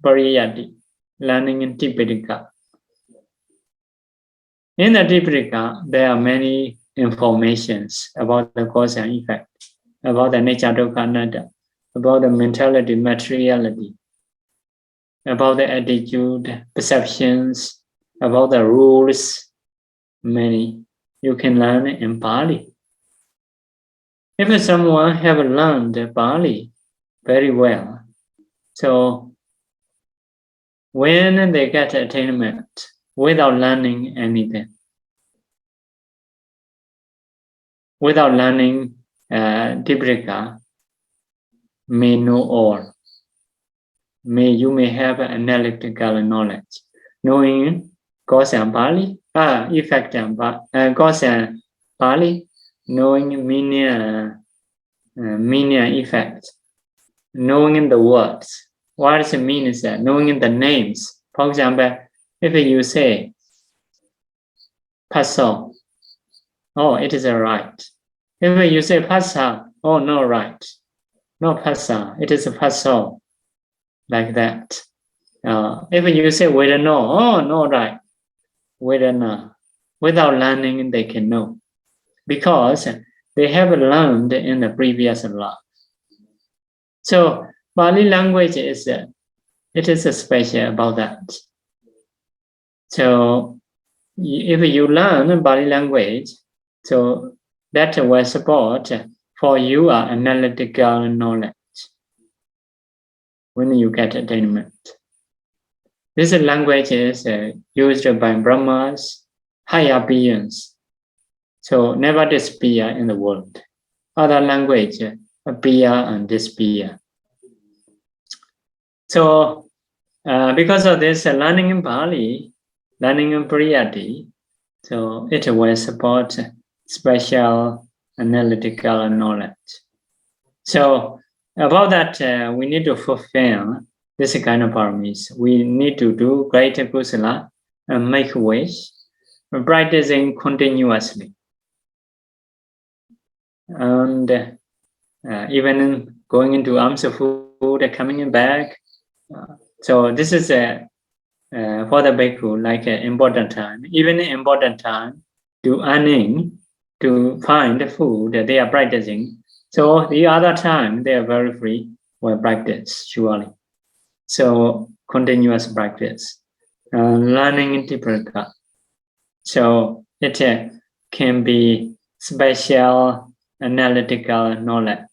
Pariyati, learning in Tipitaka. In the Tipitaka, there are many informations about the cause and effect, about the nature dukkha anatta, about the mentality, materiality, about the attitude, perceptions, about the rules, many. You can learn in Pali. If someone have learned Pali very well, so when they get attainment without learning anything, without learning Tipitaka, may know all. You may have analytical knowledge, knowing cause and Pali, effect and cause and Pali, knowing meaning and effect, knowing the words. What does it mean is that knowing the names. For example, if you say Pa-Auk, oh, it is right. If you say Pa-Auk, oh, no, right. No Pa-Auk, it is Pa-Auk. Like that. If you say Vedana, oh, no, right. Vedana. Without learning, they can know. Because they have learned in the previous life. So, Pali language is, it is special about that. So if you learn body language, so that will support for your analytical knowledge when you get attainment. This language is used by Brahmas, higher beings, so never disappear in the world. Other language appear and disappear. So because of this, learning in Pali, learning in Pariyatti, so it will support special analytical knowledge. So about that, we need to fulfill this kind of paramis. We need to do greater kusala and make wish, practicing continuously. And even going into amsa food, coming back. So this is for the bhikkhu like an important time. Even an important time to earning, to find food that they are practicing. So the other time they are very free will practice surely. So continuous practice, learning in Tipuraka. So it can be special analytical knowledge.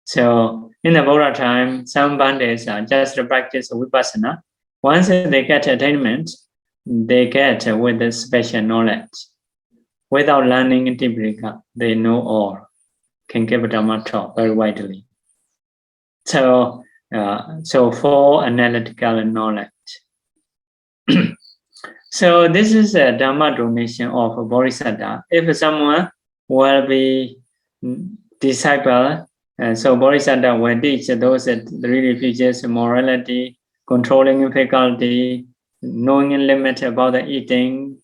So in the Buddha time, some bandits are just to practice vipassana. Once they get attainment, they get with the special knowledge. Without learning in Tipuraka, they know all, can give Dhamma talk very widely. So for analytical knowledge. So this is a Dhamma donation of a Bodhisattva. If someone will be disciple, so Bodhisattva will teach those that really teaches morality, controlling faculty, knowing a limit about the eating,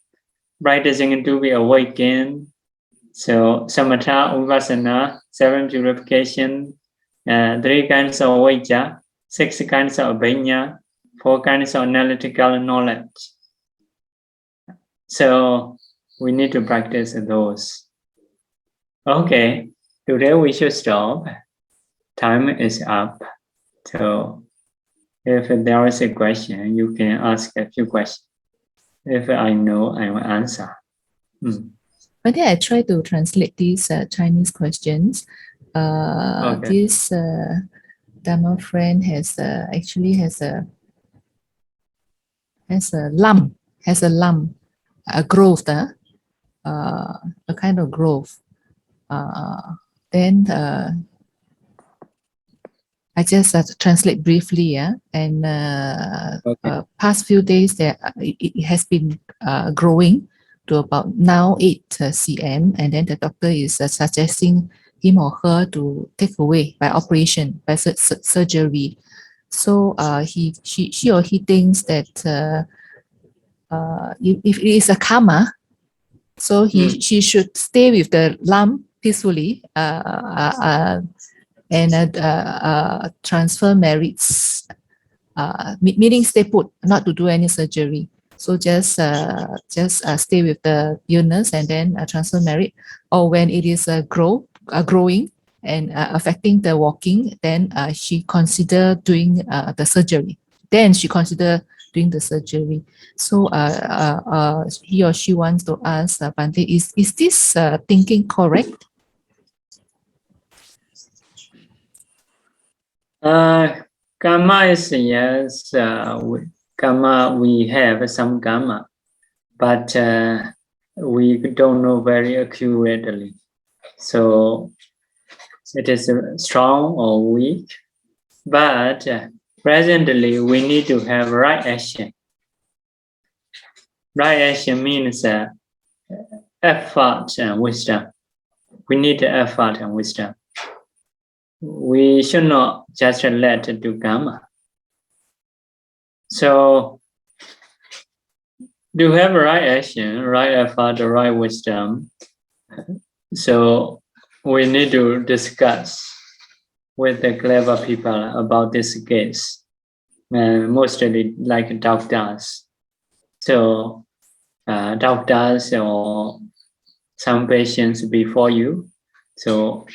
practicing to be awakened. So samatha, vipassana, 7 purification, 3 kinds of vajja, 6 kinds of abhinya, 4 kinds of analytical knowledge. So we need to practice those. Okay, today we should stop. Time is up. So if there is a question, you can ask a few questions. If I know, I will answer. I think I try to translate these Chinese questions. Okay. This Dhamma friend has actually has a lump, a growth, a kind of growth. Then I just translate briefly, and Okay. past few days there it has been growing to about now 8 cm, and then the doctor is suggesting him or her to take away by operation, by surgery. So she or he thinks that if it is a karma, so she should stay with the lump peacefully and transfer merits, meaning stay put, not to do any surgery. So just stay with the illness and then transfer merit. Or when it is growing and affecting the walking, then she consider doing the surgery. Then she consider doing the surgery. So he or she wants to ask Bhante, is this thinking correct? Karma is yes. Karma, we have some karma, but we don't know very accurately. So it is strong or weak. But presently, we need to have right action. Right action means effort and wisdom. We need effort and wisdom. We should not just let it do karma. So, to have right action, right effort, right wisdom, so we need to discuss with the clever people about this case, mostly like doctors. So, doctors or some patients before you, so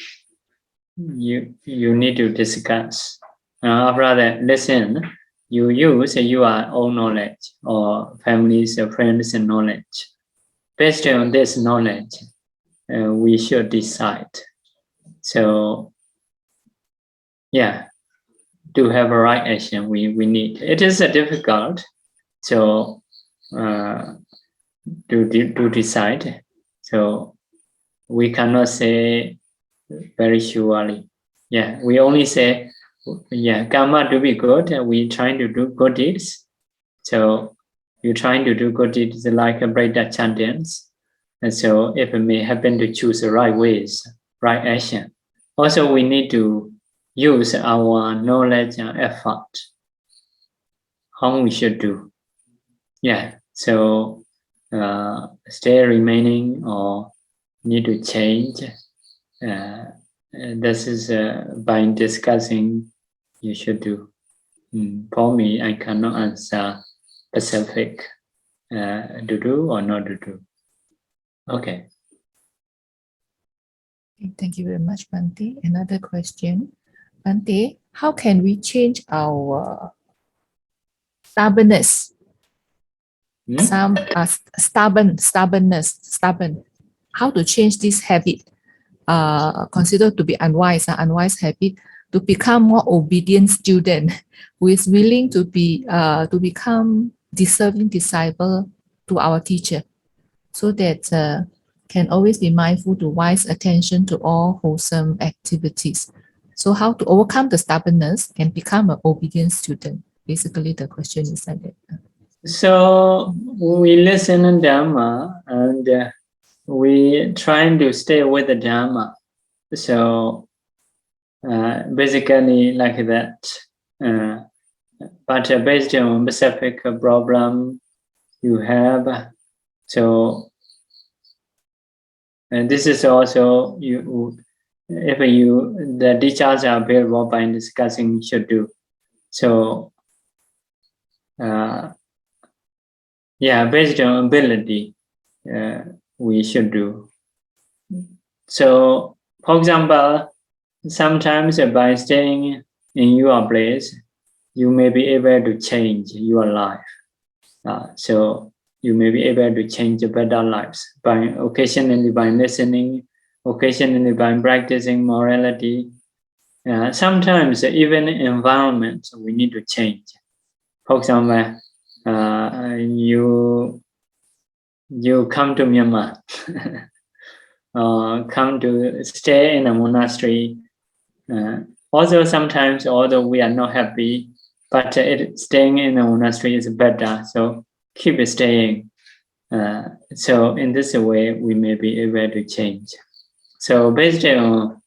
you need to discuss. Rather listen, you use your own knowledge or family's or friends' knowledge. Based on this knowledge, we should decide. So, yeah, to have a right action, we need. It is difficult, so to decide. So we cannot say very surely. Yeah, we only say, yeah, karma to be good. We trying to do good deeds. So you're trying to do good deeds like a brighter chantings. And so if it may happen to choose the right ways, right action. Also, we need to use our knowledge and effort. How we should do. Yeah, so stay remaining or need to change. This is by discussing you should do. For me, I cannot answer specific to do or not to do. Okay. Thank you very much, Bhante. Another question. Bhante, how can we change our stubbornness? Some stubbornness. How to change this habit? Considered to be unwise habit, to become more obedient student who is willing to be to become deserving disciple to our teacher, so that can always be mindful to wise attention to all wholesome activities. So how to overcome the stubbornness and become an obedient student? Basically, the question is like that. So we listen in Dhamma and we trying to stay with the Dhamma. So basically like that. But based on specific problem you have, so and this is also you. If the teachers are available by discussing should do. So yeah, based on ability, we should do. So, for example, sometimes by staying in your place, you may be able to change your life. So you may be able to change better lives by occasionally by listening, occasionally by practicing morality. Sometimes even environment we need to change. For example, you come to Myanmar, come to stay in a monastery. Also, sometimes, although we are not happy, but staying in a monastery is better. So keep staying. So in this way, we may be able to change. So based on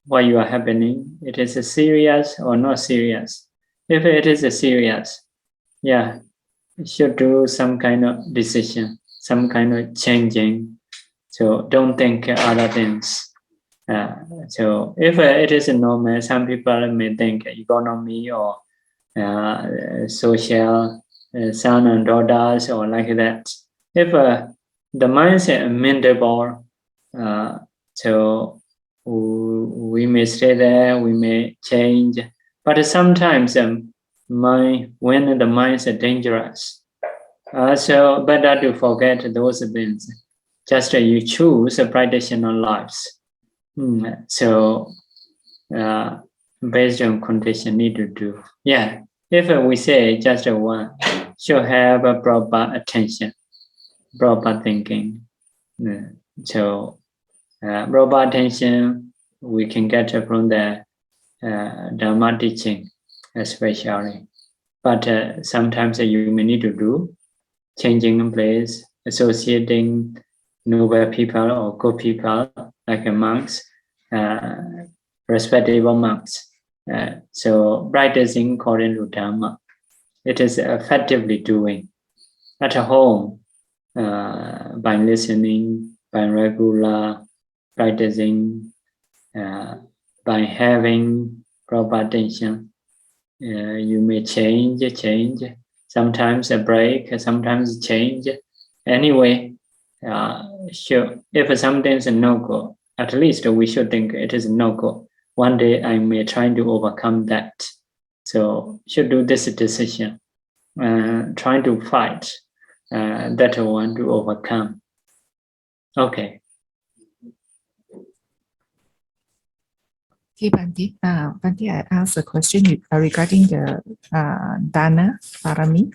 what you are happening, it is a serious or not serious. If it is a serious, yeah, you should do some kind of decision, some kind of changing. So don't think other things. So if it is normal, some people may think economy or social son and daughters or like that. If the mindset is mendable, so we may stay there, we may change. But sometimes when the minds are dangerous, so better to forget those things. Just you choose a practitioner lives. So based on condition need to do. Yeah, if we say just one, should have a proper attention, proper thinking. So proper attention we can get from the Dhamma teaching especially. But sometimes you may need to do changing place, associating noble people or good people like monks, respectable monks. So practicing according to Dhamma, it is effectively doing at home by listening, by regular practicing, by having proper attention. You may change. Sometimes a break, sometimes change. Anyway, sure. If something is a no-go, at least we should think it is a no-go. One day I may try to overcome that. So should do this decision, trying to fight that one to overcome. Okay. Okay, Bhante. Bhante, I asked a question regarding the dana, Pāramī.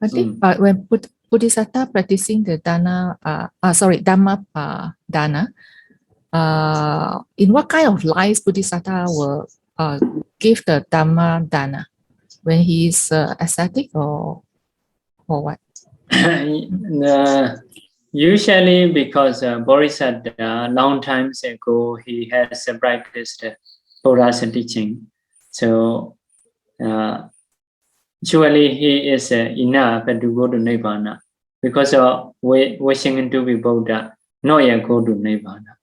Bhante, when Bodhisattva practicing the dana, Dhamma dana, in what kind of lives Bodhisattva will give the Dhamma dana? When he is ascetic or what? Usually because Bodhisattva, long time ago, he has practiced Buddha's teaching. So surely he is enough to go to Nibbana. Because of wishing to be Buddha, not yet go to Nibbana.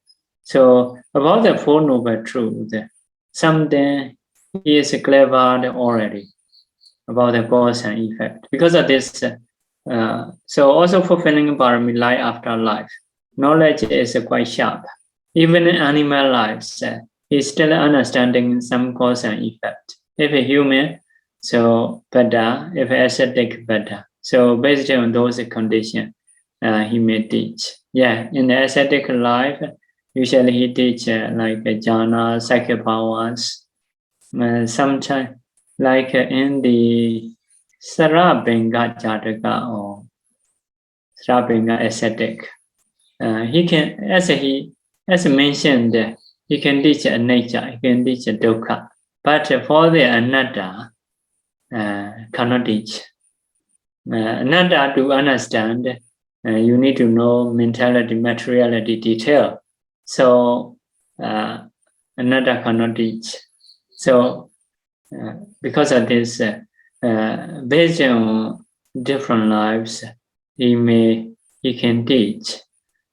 So about the Four Noble Truths, something he is clever already about the cause and effect. Because of this, so also fulfilling Pāramī life after life, knowledge is quite sharp. Even in animal lives, he's still understanding some cause and effect. If a human, so better. If ascetic, better. So based on those conditions, he may teach. Yeah, in the ascetic life, usually he teach like jhana, psychic powers. Sometimes, like in the Sarabhinga Jataka or Sarabhinga ascetic, he can, as mentioned, he can teach nature, he can teach dukkha. But for the anatta, cannot teach. Anatta, to understand, you need to know mentality, materiality, detail. So anatta cannot teach. So because of this, based on different lives, he can teach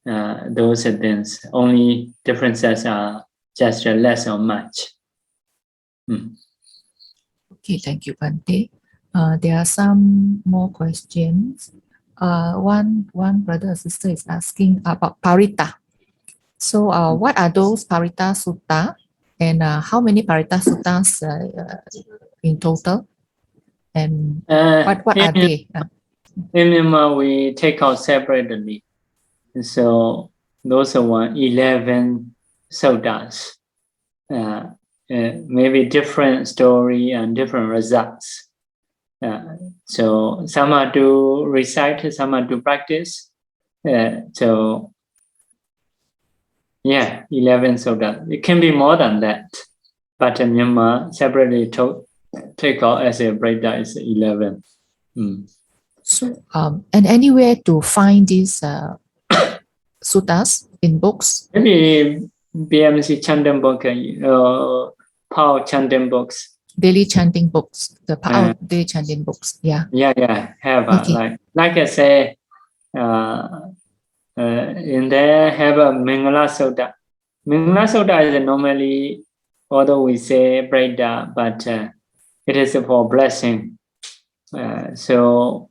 those things. Only differences are just less or much. Okay, thank you, Bhante. There are some more questions. One brother or sister is asking about Parita. So what are those Parita Sutta, and how many Parita Suttas in total? And what are they? In Myanmar, we take out separately. So those are 11 suttas. Maybe different story and different results. So some are to recite, some are to practice. So yeah, 11 suttas. It can be more than that, but in Myanmar, separately take out as a breakdown is 11. So and anywhere to find these suttas in books? Maybe BMC chanting book, Pa-Auk chanting books. Daily chanting books, the Pa-Auk daily chanting books. Yeah. Yeah. Have Okay. like I say, in there have a Mingala Sutta. Mingala Sutta is normally, although we say breakdown, but it is for blessing. So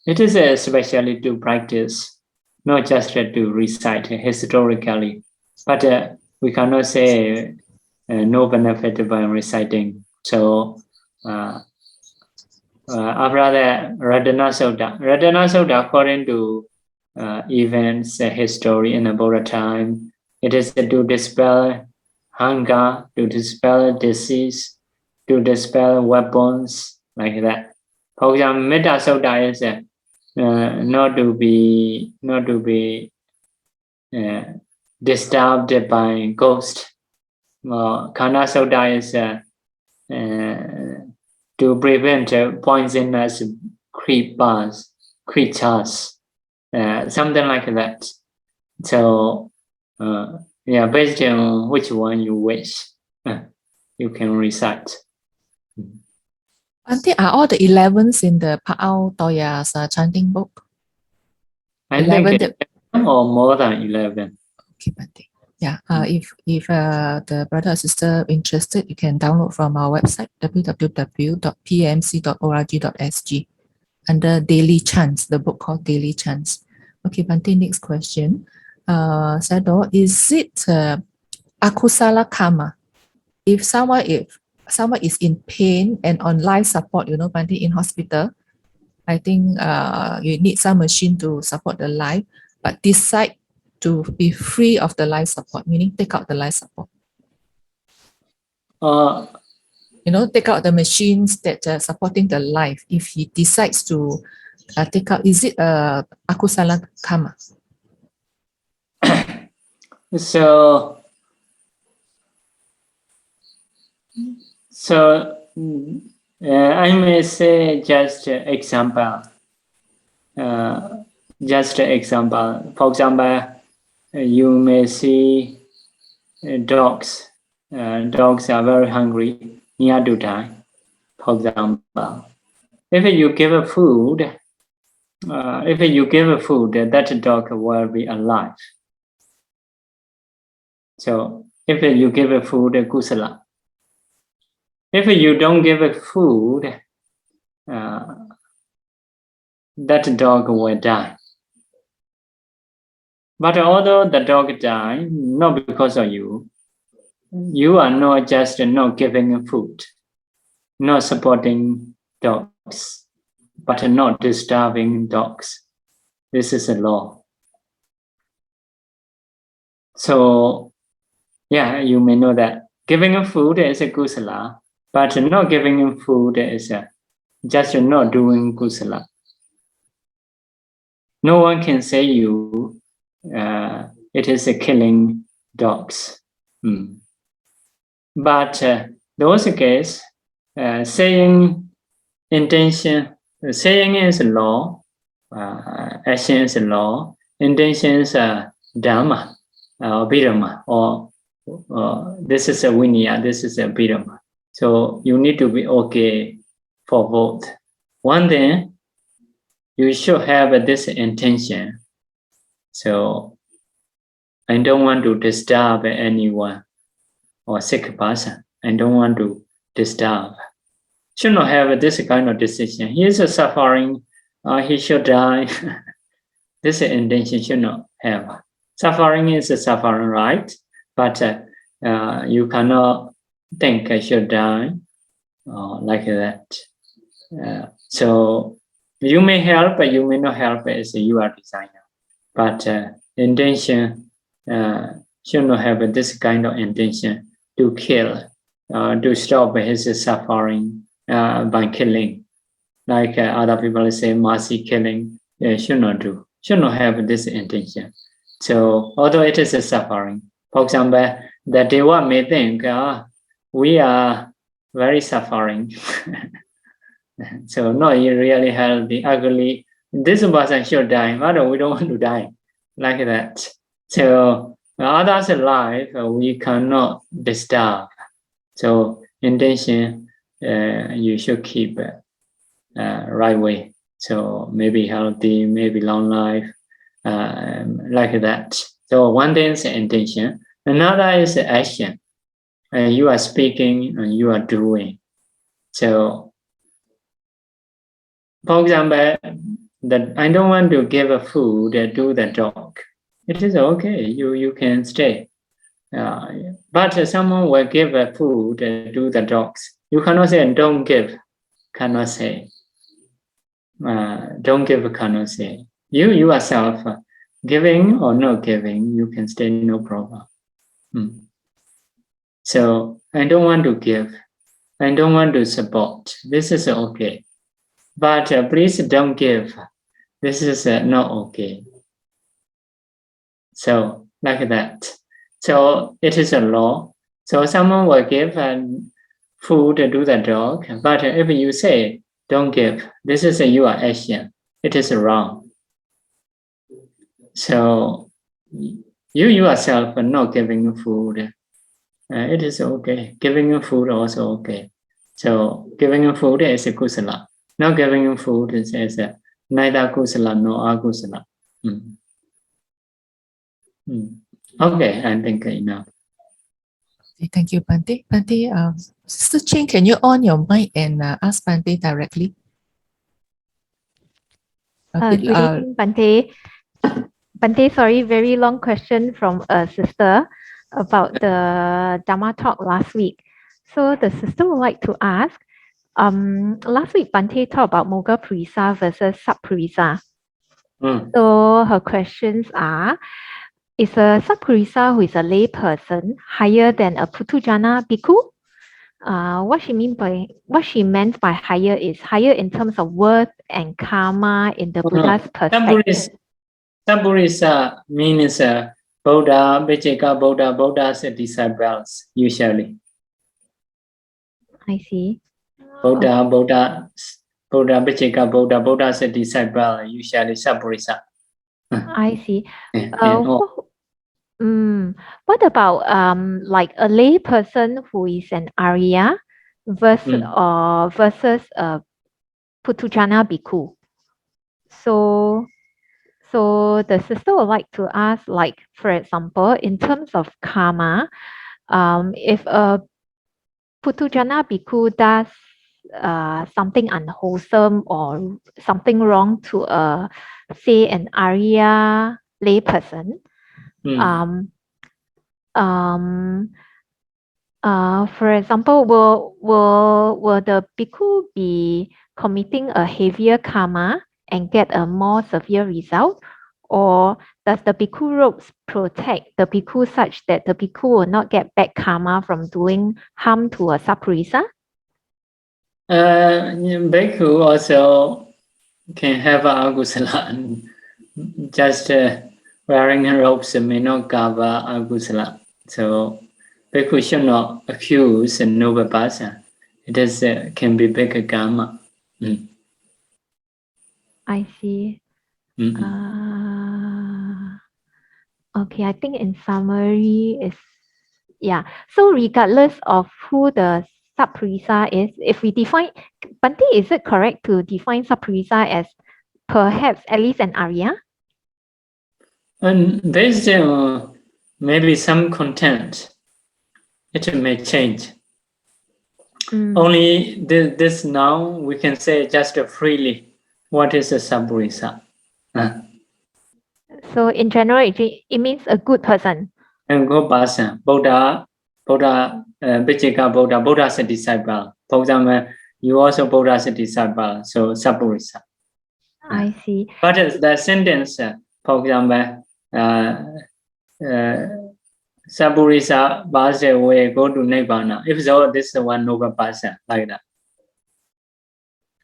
it is especially to practice, not just to recite historically. But we cannot say no benefit by reciting. So after that, Radhana Sutta, according to events, history in the Buddha time, it is to dispel hunger, to dispel disease, to dispel weapons, like that. For example, Metta Sutta is not to be disturbed by ghost. Khana Sutta is to prevent poisonous creatures, something like that. So based on which one you wish, you can recite. Bhante, are all the 11s in the Pa-Auk Toya's chanting book? I think 11 or more than 11. Okay, Bhante. Yeah, if the brother or sister interested, you can download from our website www.pmc.org.sg under Daily Chants, the book called Daily Chants. Okay, Bhante, next question. Sado, is it akusala karma? If someone someone is in pain and on life support, Bhante, in hospital, I think you need some machine to support the life, but decide to be free of the life support, meaning take out the life support. Take out the machines that are supporting the life. If he decides to take out, is it akusala karma? So I may say just example. Just example. For example, you may see dogs. Dogs are very hungry, near to die. For example, if you give a food, that dog will be alive. So if you give a food, kusala. If you don't give a food, that dog will die. But although the dog died, not because of you, you are not just not giving food, not supporting dogs, but not disturbing dogs. This is a law. So, yeah, you may know that giving food is a kusala, but not giving food is just not doing kusala. No one can say you it is a killing dogs. But those case, saying intention, saying is law, action is law, intention is dharma, Pāramī, or this is a vinaya, this is a Pāramī. So you need to be okay for both. One thing, you should have this intention. So I don't want to disturb anyone or sick person. I don't want to disturb. Should not have this kind of decision. He is suffering, he should die. This intention should not have. Suffering is a suffering, right? But you cannot think I should die like that. So you may help, but you may not help as you are designer. But intention should not have this kind of intention to kill, to stop his suffering by killing. Like other people say, mercy killing, should not do. Should not have this intention. So although it is a suffering, for example, the Deva may think we are very suffering. So not really healthy, ugly. This person should die, but we don't want to die like that. So others' life we cannot disturb. So intention you should keep right way. So maybe healthy, maybe long life, like that. So one thing is intention, another is action. You are speaking and you are doing. So, for example, that I don't want to give a food to the dog. It is okay. You can stay. But someone will give a food to the dogs. You cannot say don't give. Cannot say. Don't give. Cannot say. You yourself, giving or not giving, you can stay, no problem. So I don't want to give. I don't want to support. This is okay. But please don't give. This is not okay. So like that. So it is a law. So someone will give food to the dog. But if you say don't give, this is your action. It is wrong. So you yourself are not giving food. It is okay. Giving food also okay. So giving food is a kusala. Not giving food is neither kusala nor akusala. Okay, I think enough. Thank you, Bhante. Bhante, Sister Ching, can you on your mic and ask Bhante directly? Good evening, Bhante. Bhante, sorry, very long question from a sister about the Dhamma talk last week. So the sister would like to ask, last week Bante talked about Moga Purisa versus Sub-Purisa. So her questions are, is a Sub-Purisa who is a lay person higher than a Putujana Bhikkhu? What she meant by higher is higher in terms of worth and karma in the Buddha's perspective. Sub-Purisa means Buddha, Vijayaka Buddha, Buddha's disciples, usually. I see. Buddha, Vijayaka Buddha, Buddha's disciple, usually Sub-Purisa. I see. What about like a lay person who is an Arya versus a Putujana Bhikkhu? So the sister would like to ask, like, for example, in terms of karma, if a Putujana Bhikkhu does something unwholesome or something wrong to say an Arya lay person, for example, will the bhikkhu be committing a heavier karma and get a more severe result? Or does the bhikkhu robes protect the bhikkhu such that the bhikkhu will not get bad karma from doing harm to a Sub-Purisa? Bhikkhu also can have agusala. Just wearing robes may not cover agusala. So bhikkhu should not accuse a noble person. It is can be big karma. I see. Okay, I think in summary is, yeah. So regardless of who the Sub-Purisa is, if we define, Bante, is it correct to define Sub-Purisa as perhaps at least an Arya? And there's maybe some content. It may change. Only this now we can say just freely what is a Sub-Purisa. So in general, it means a good person. A good person. Buddha, Vijayaka Buddha, Buddha's a disciple. For example, you also Buddha's a disciple, so Sub-Purisa. I see. But the sentence, for example, Sub-Purisa pass away, go to Nibbana. If so, this is one noble person, like that.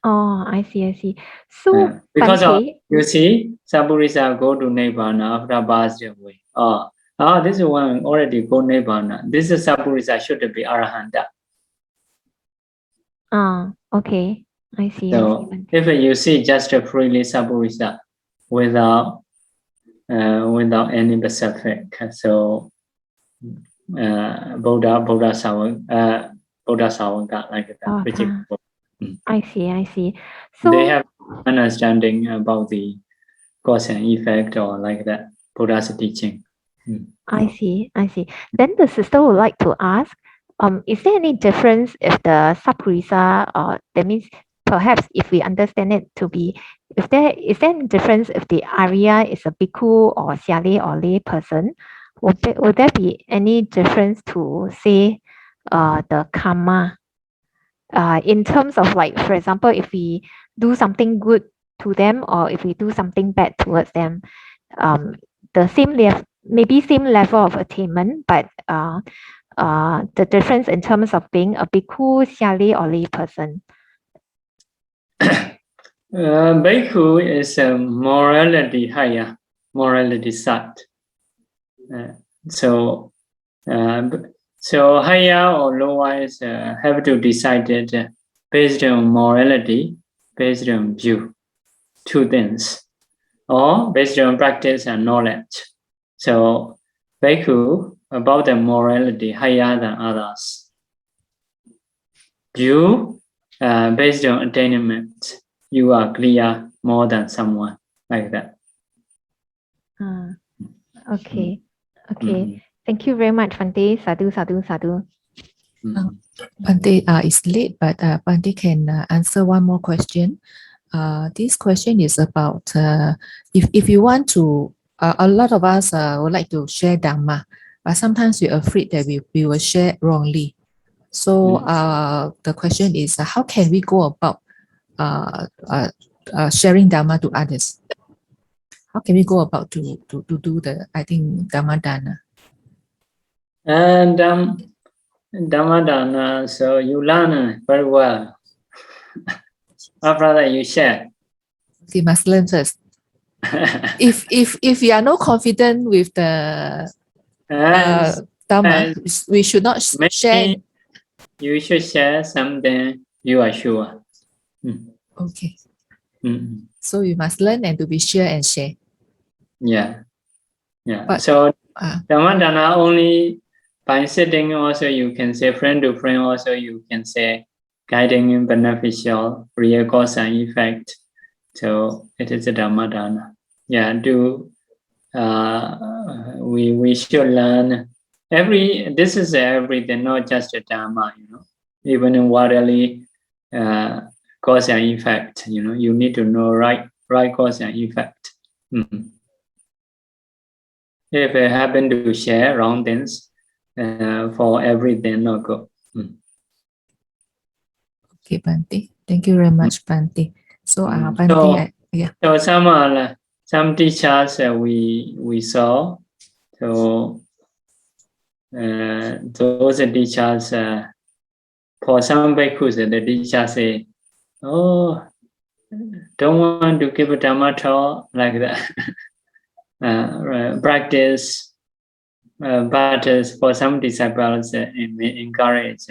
Oh, I see. So because you see, Sub-Purisa go to Nibbana after pass away. This one already go Nibbana. This is Sub-Purisa should be Arahanta. Okay. I see. So if you see just freely Sub-Purisa without any specific, so Buddha Savaka like that. I see. So they have understanding about the cause and effect or like that Buddha's teaching. I see. Then the sister would like to ask, is there any difference if the Sub-Purisa, that means perhaps if we understand it to be, is there any difference if the Arya is a bhikkhu or Siale or lay person? Would there be any difference to say the karma in terms of, like, for example, if we do something good to them or if we do something bad towards them, the same level of attainment, but the difference in terms of being a bhikkhu, Siale or lay person? Bhikkhu is a morality higher, morality side. So higher or lower is have to decide it based on morality, based on view, two things, or based on practice and knowledge. So bhikkhu about the morality higher than others. View based on attainment, you are clear more than someone, like that. Okay. Thank you very much, Bante. Sadhu. Bante, it's late, but Bante can answer one more question. This question is about if you want to, a lot of us would like to share Dhamma, but sometimes we're afraid that we will share wrongly. So the question is, how can we go about sharing Dhamma to others? How can we go about to do the, I think, Dhamma Dana? And Dhammadana, so you learn very well. After that, you share. We must learn first. If you are not confident with the Dhamma, we should not share. You should share something you are sure. Okay. So you must learn and to be sure and share. Yeah. Yeah. But, so Dhammadana only by sitting also you can say friend to friend also you can say guiding and beneficial, real cause and effect. So it is a Dhammadana. Yeah, we should learn this is everything, not just a Dhamma, even in worldly cause and effect, you need to know right cause and effect. If I happen to share wrong things, for everything, not good. Okay, Bhante. Thank you very much, Bhante. So, Bhante, So some teachers we saw. So those teachers, for some bhikkhus, the teacher say, "Oh, don't want to give a Dhamma talk like that." Practice, but for some disciples, encourage,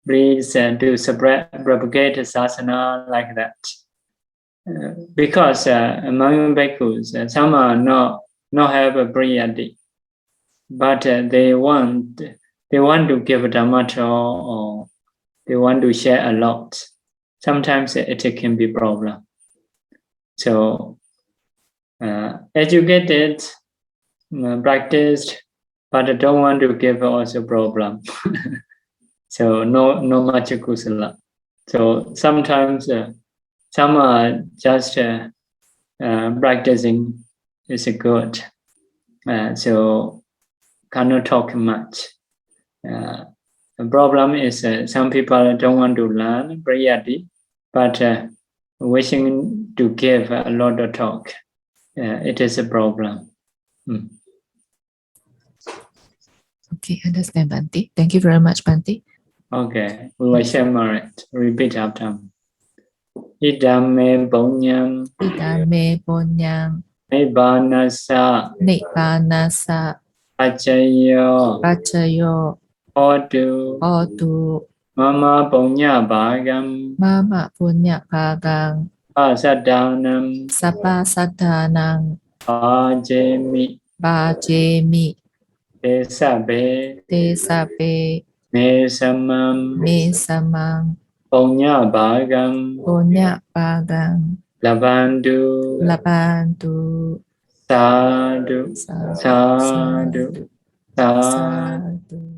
please to spread, propagate sasana like that. Because among bhikkhus, some are not have a priyati, but they want to give a Dhamma talk or they want to share a lot. Sometimes it can be problem. So educated, practiced, but don't want to give also problem. So no much kusala. So sometimes some are just practicing is good. So cannot talk much. The problem is some people don't want to learn priyati, but wishing to give a lot of talk. It is a problem. Okay, understand, Bhante. Thank you very much, Bhante. Okay, we will share more. Repeat after me. Idame bonyam. Idame bonyam. Nibbanasa. Nibbanasa. Pacayo. Pacayo. Odu. Mama punya bhagam. Mama punya bhagam. Pasadanam. Sapasadanam. Bhajemi. Bhajemi. Tesabe. Tesabe. Mesamam. Mesamam. Punya bhagam. Punya bhagam. Labandu. Labandu. Sadhu. Sadhu. Sadhu. Sadhu.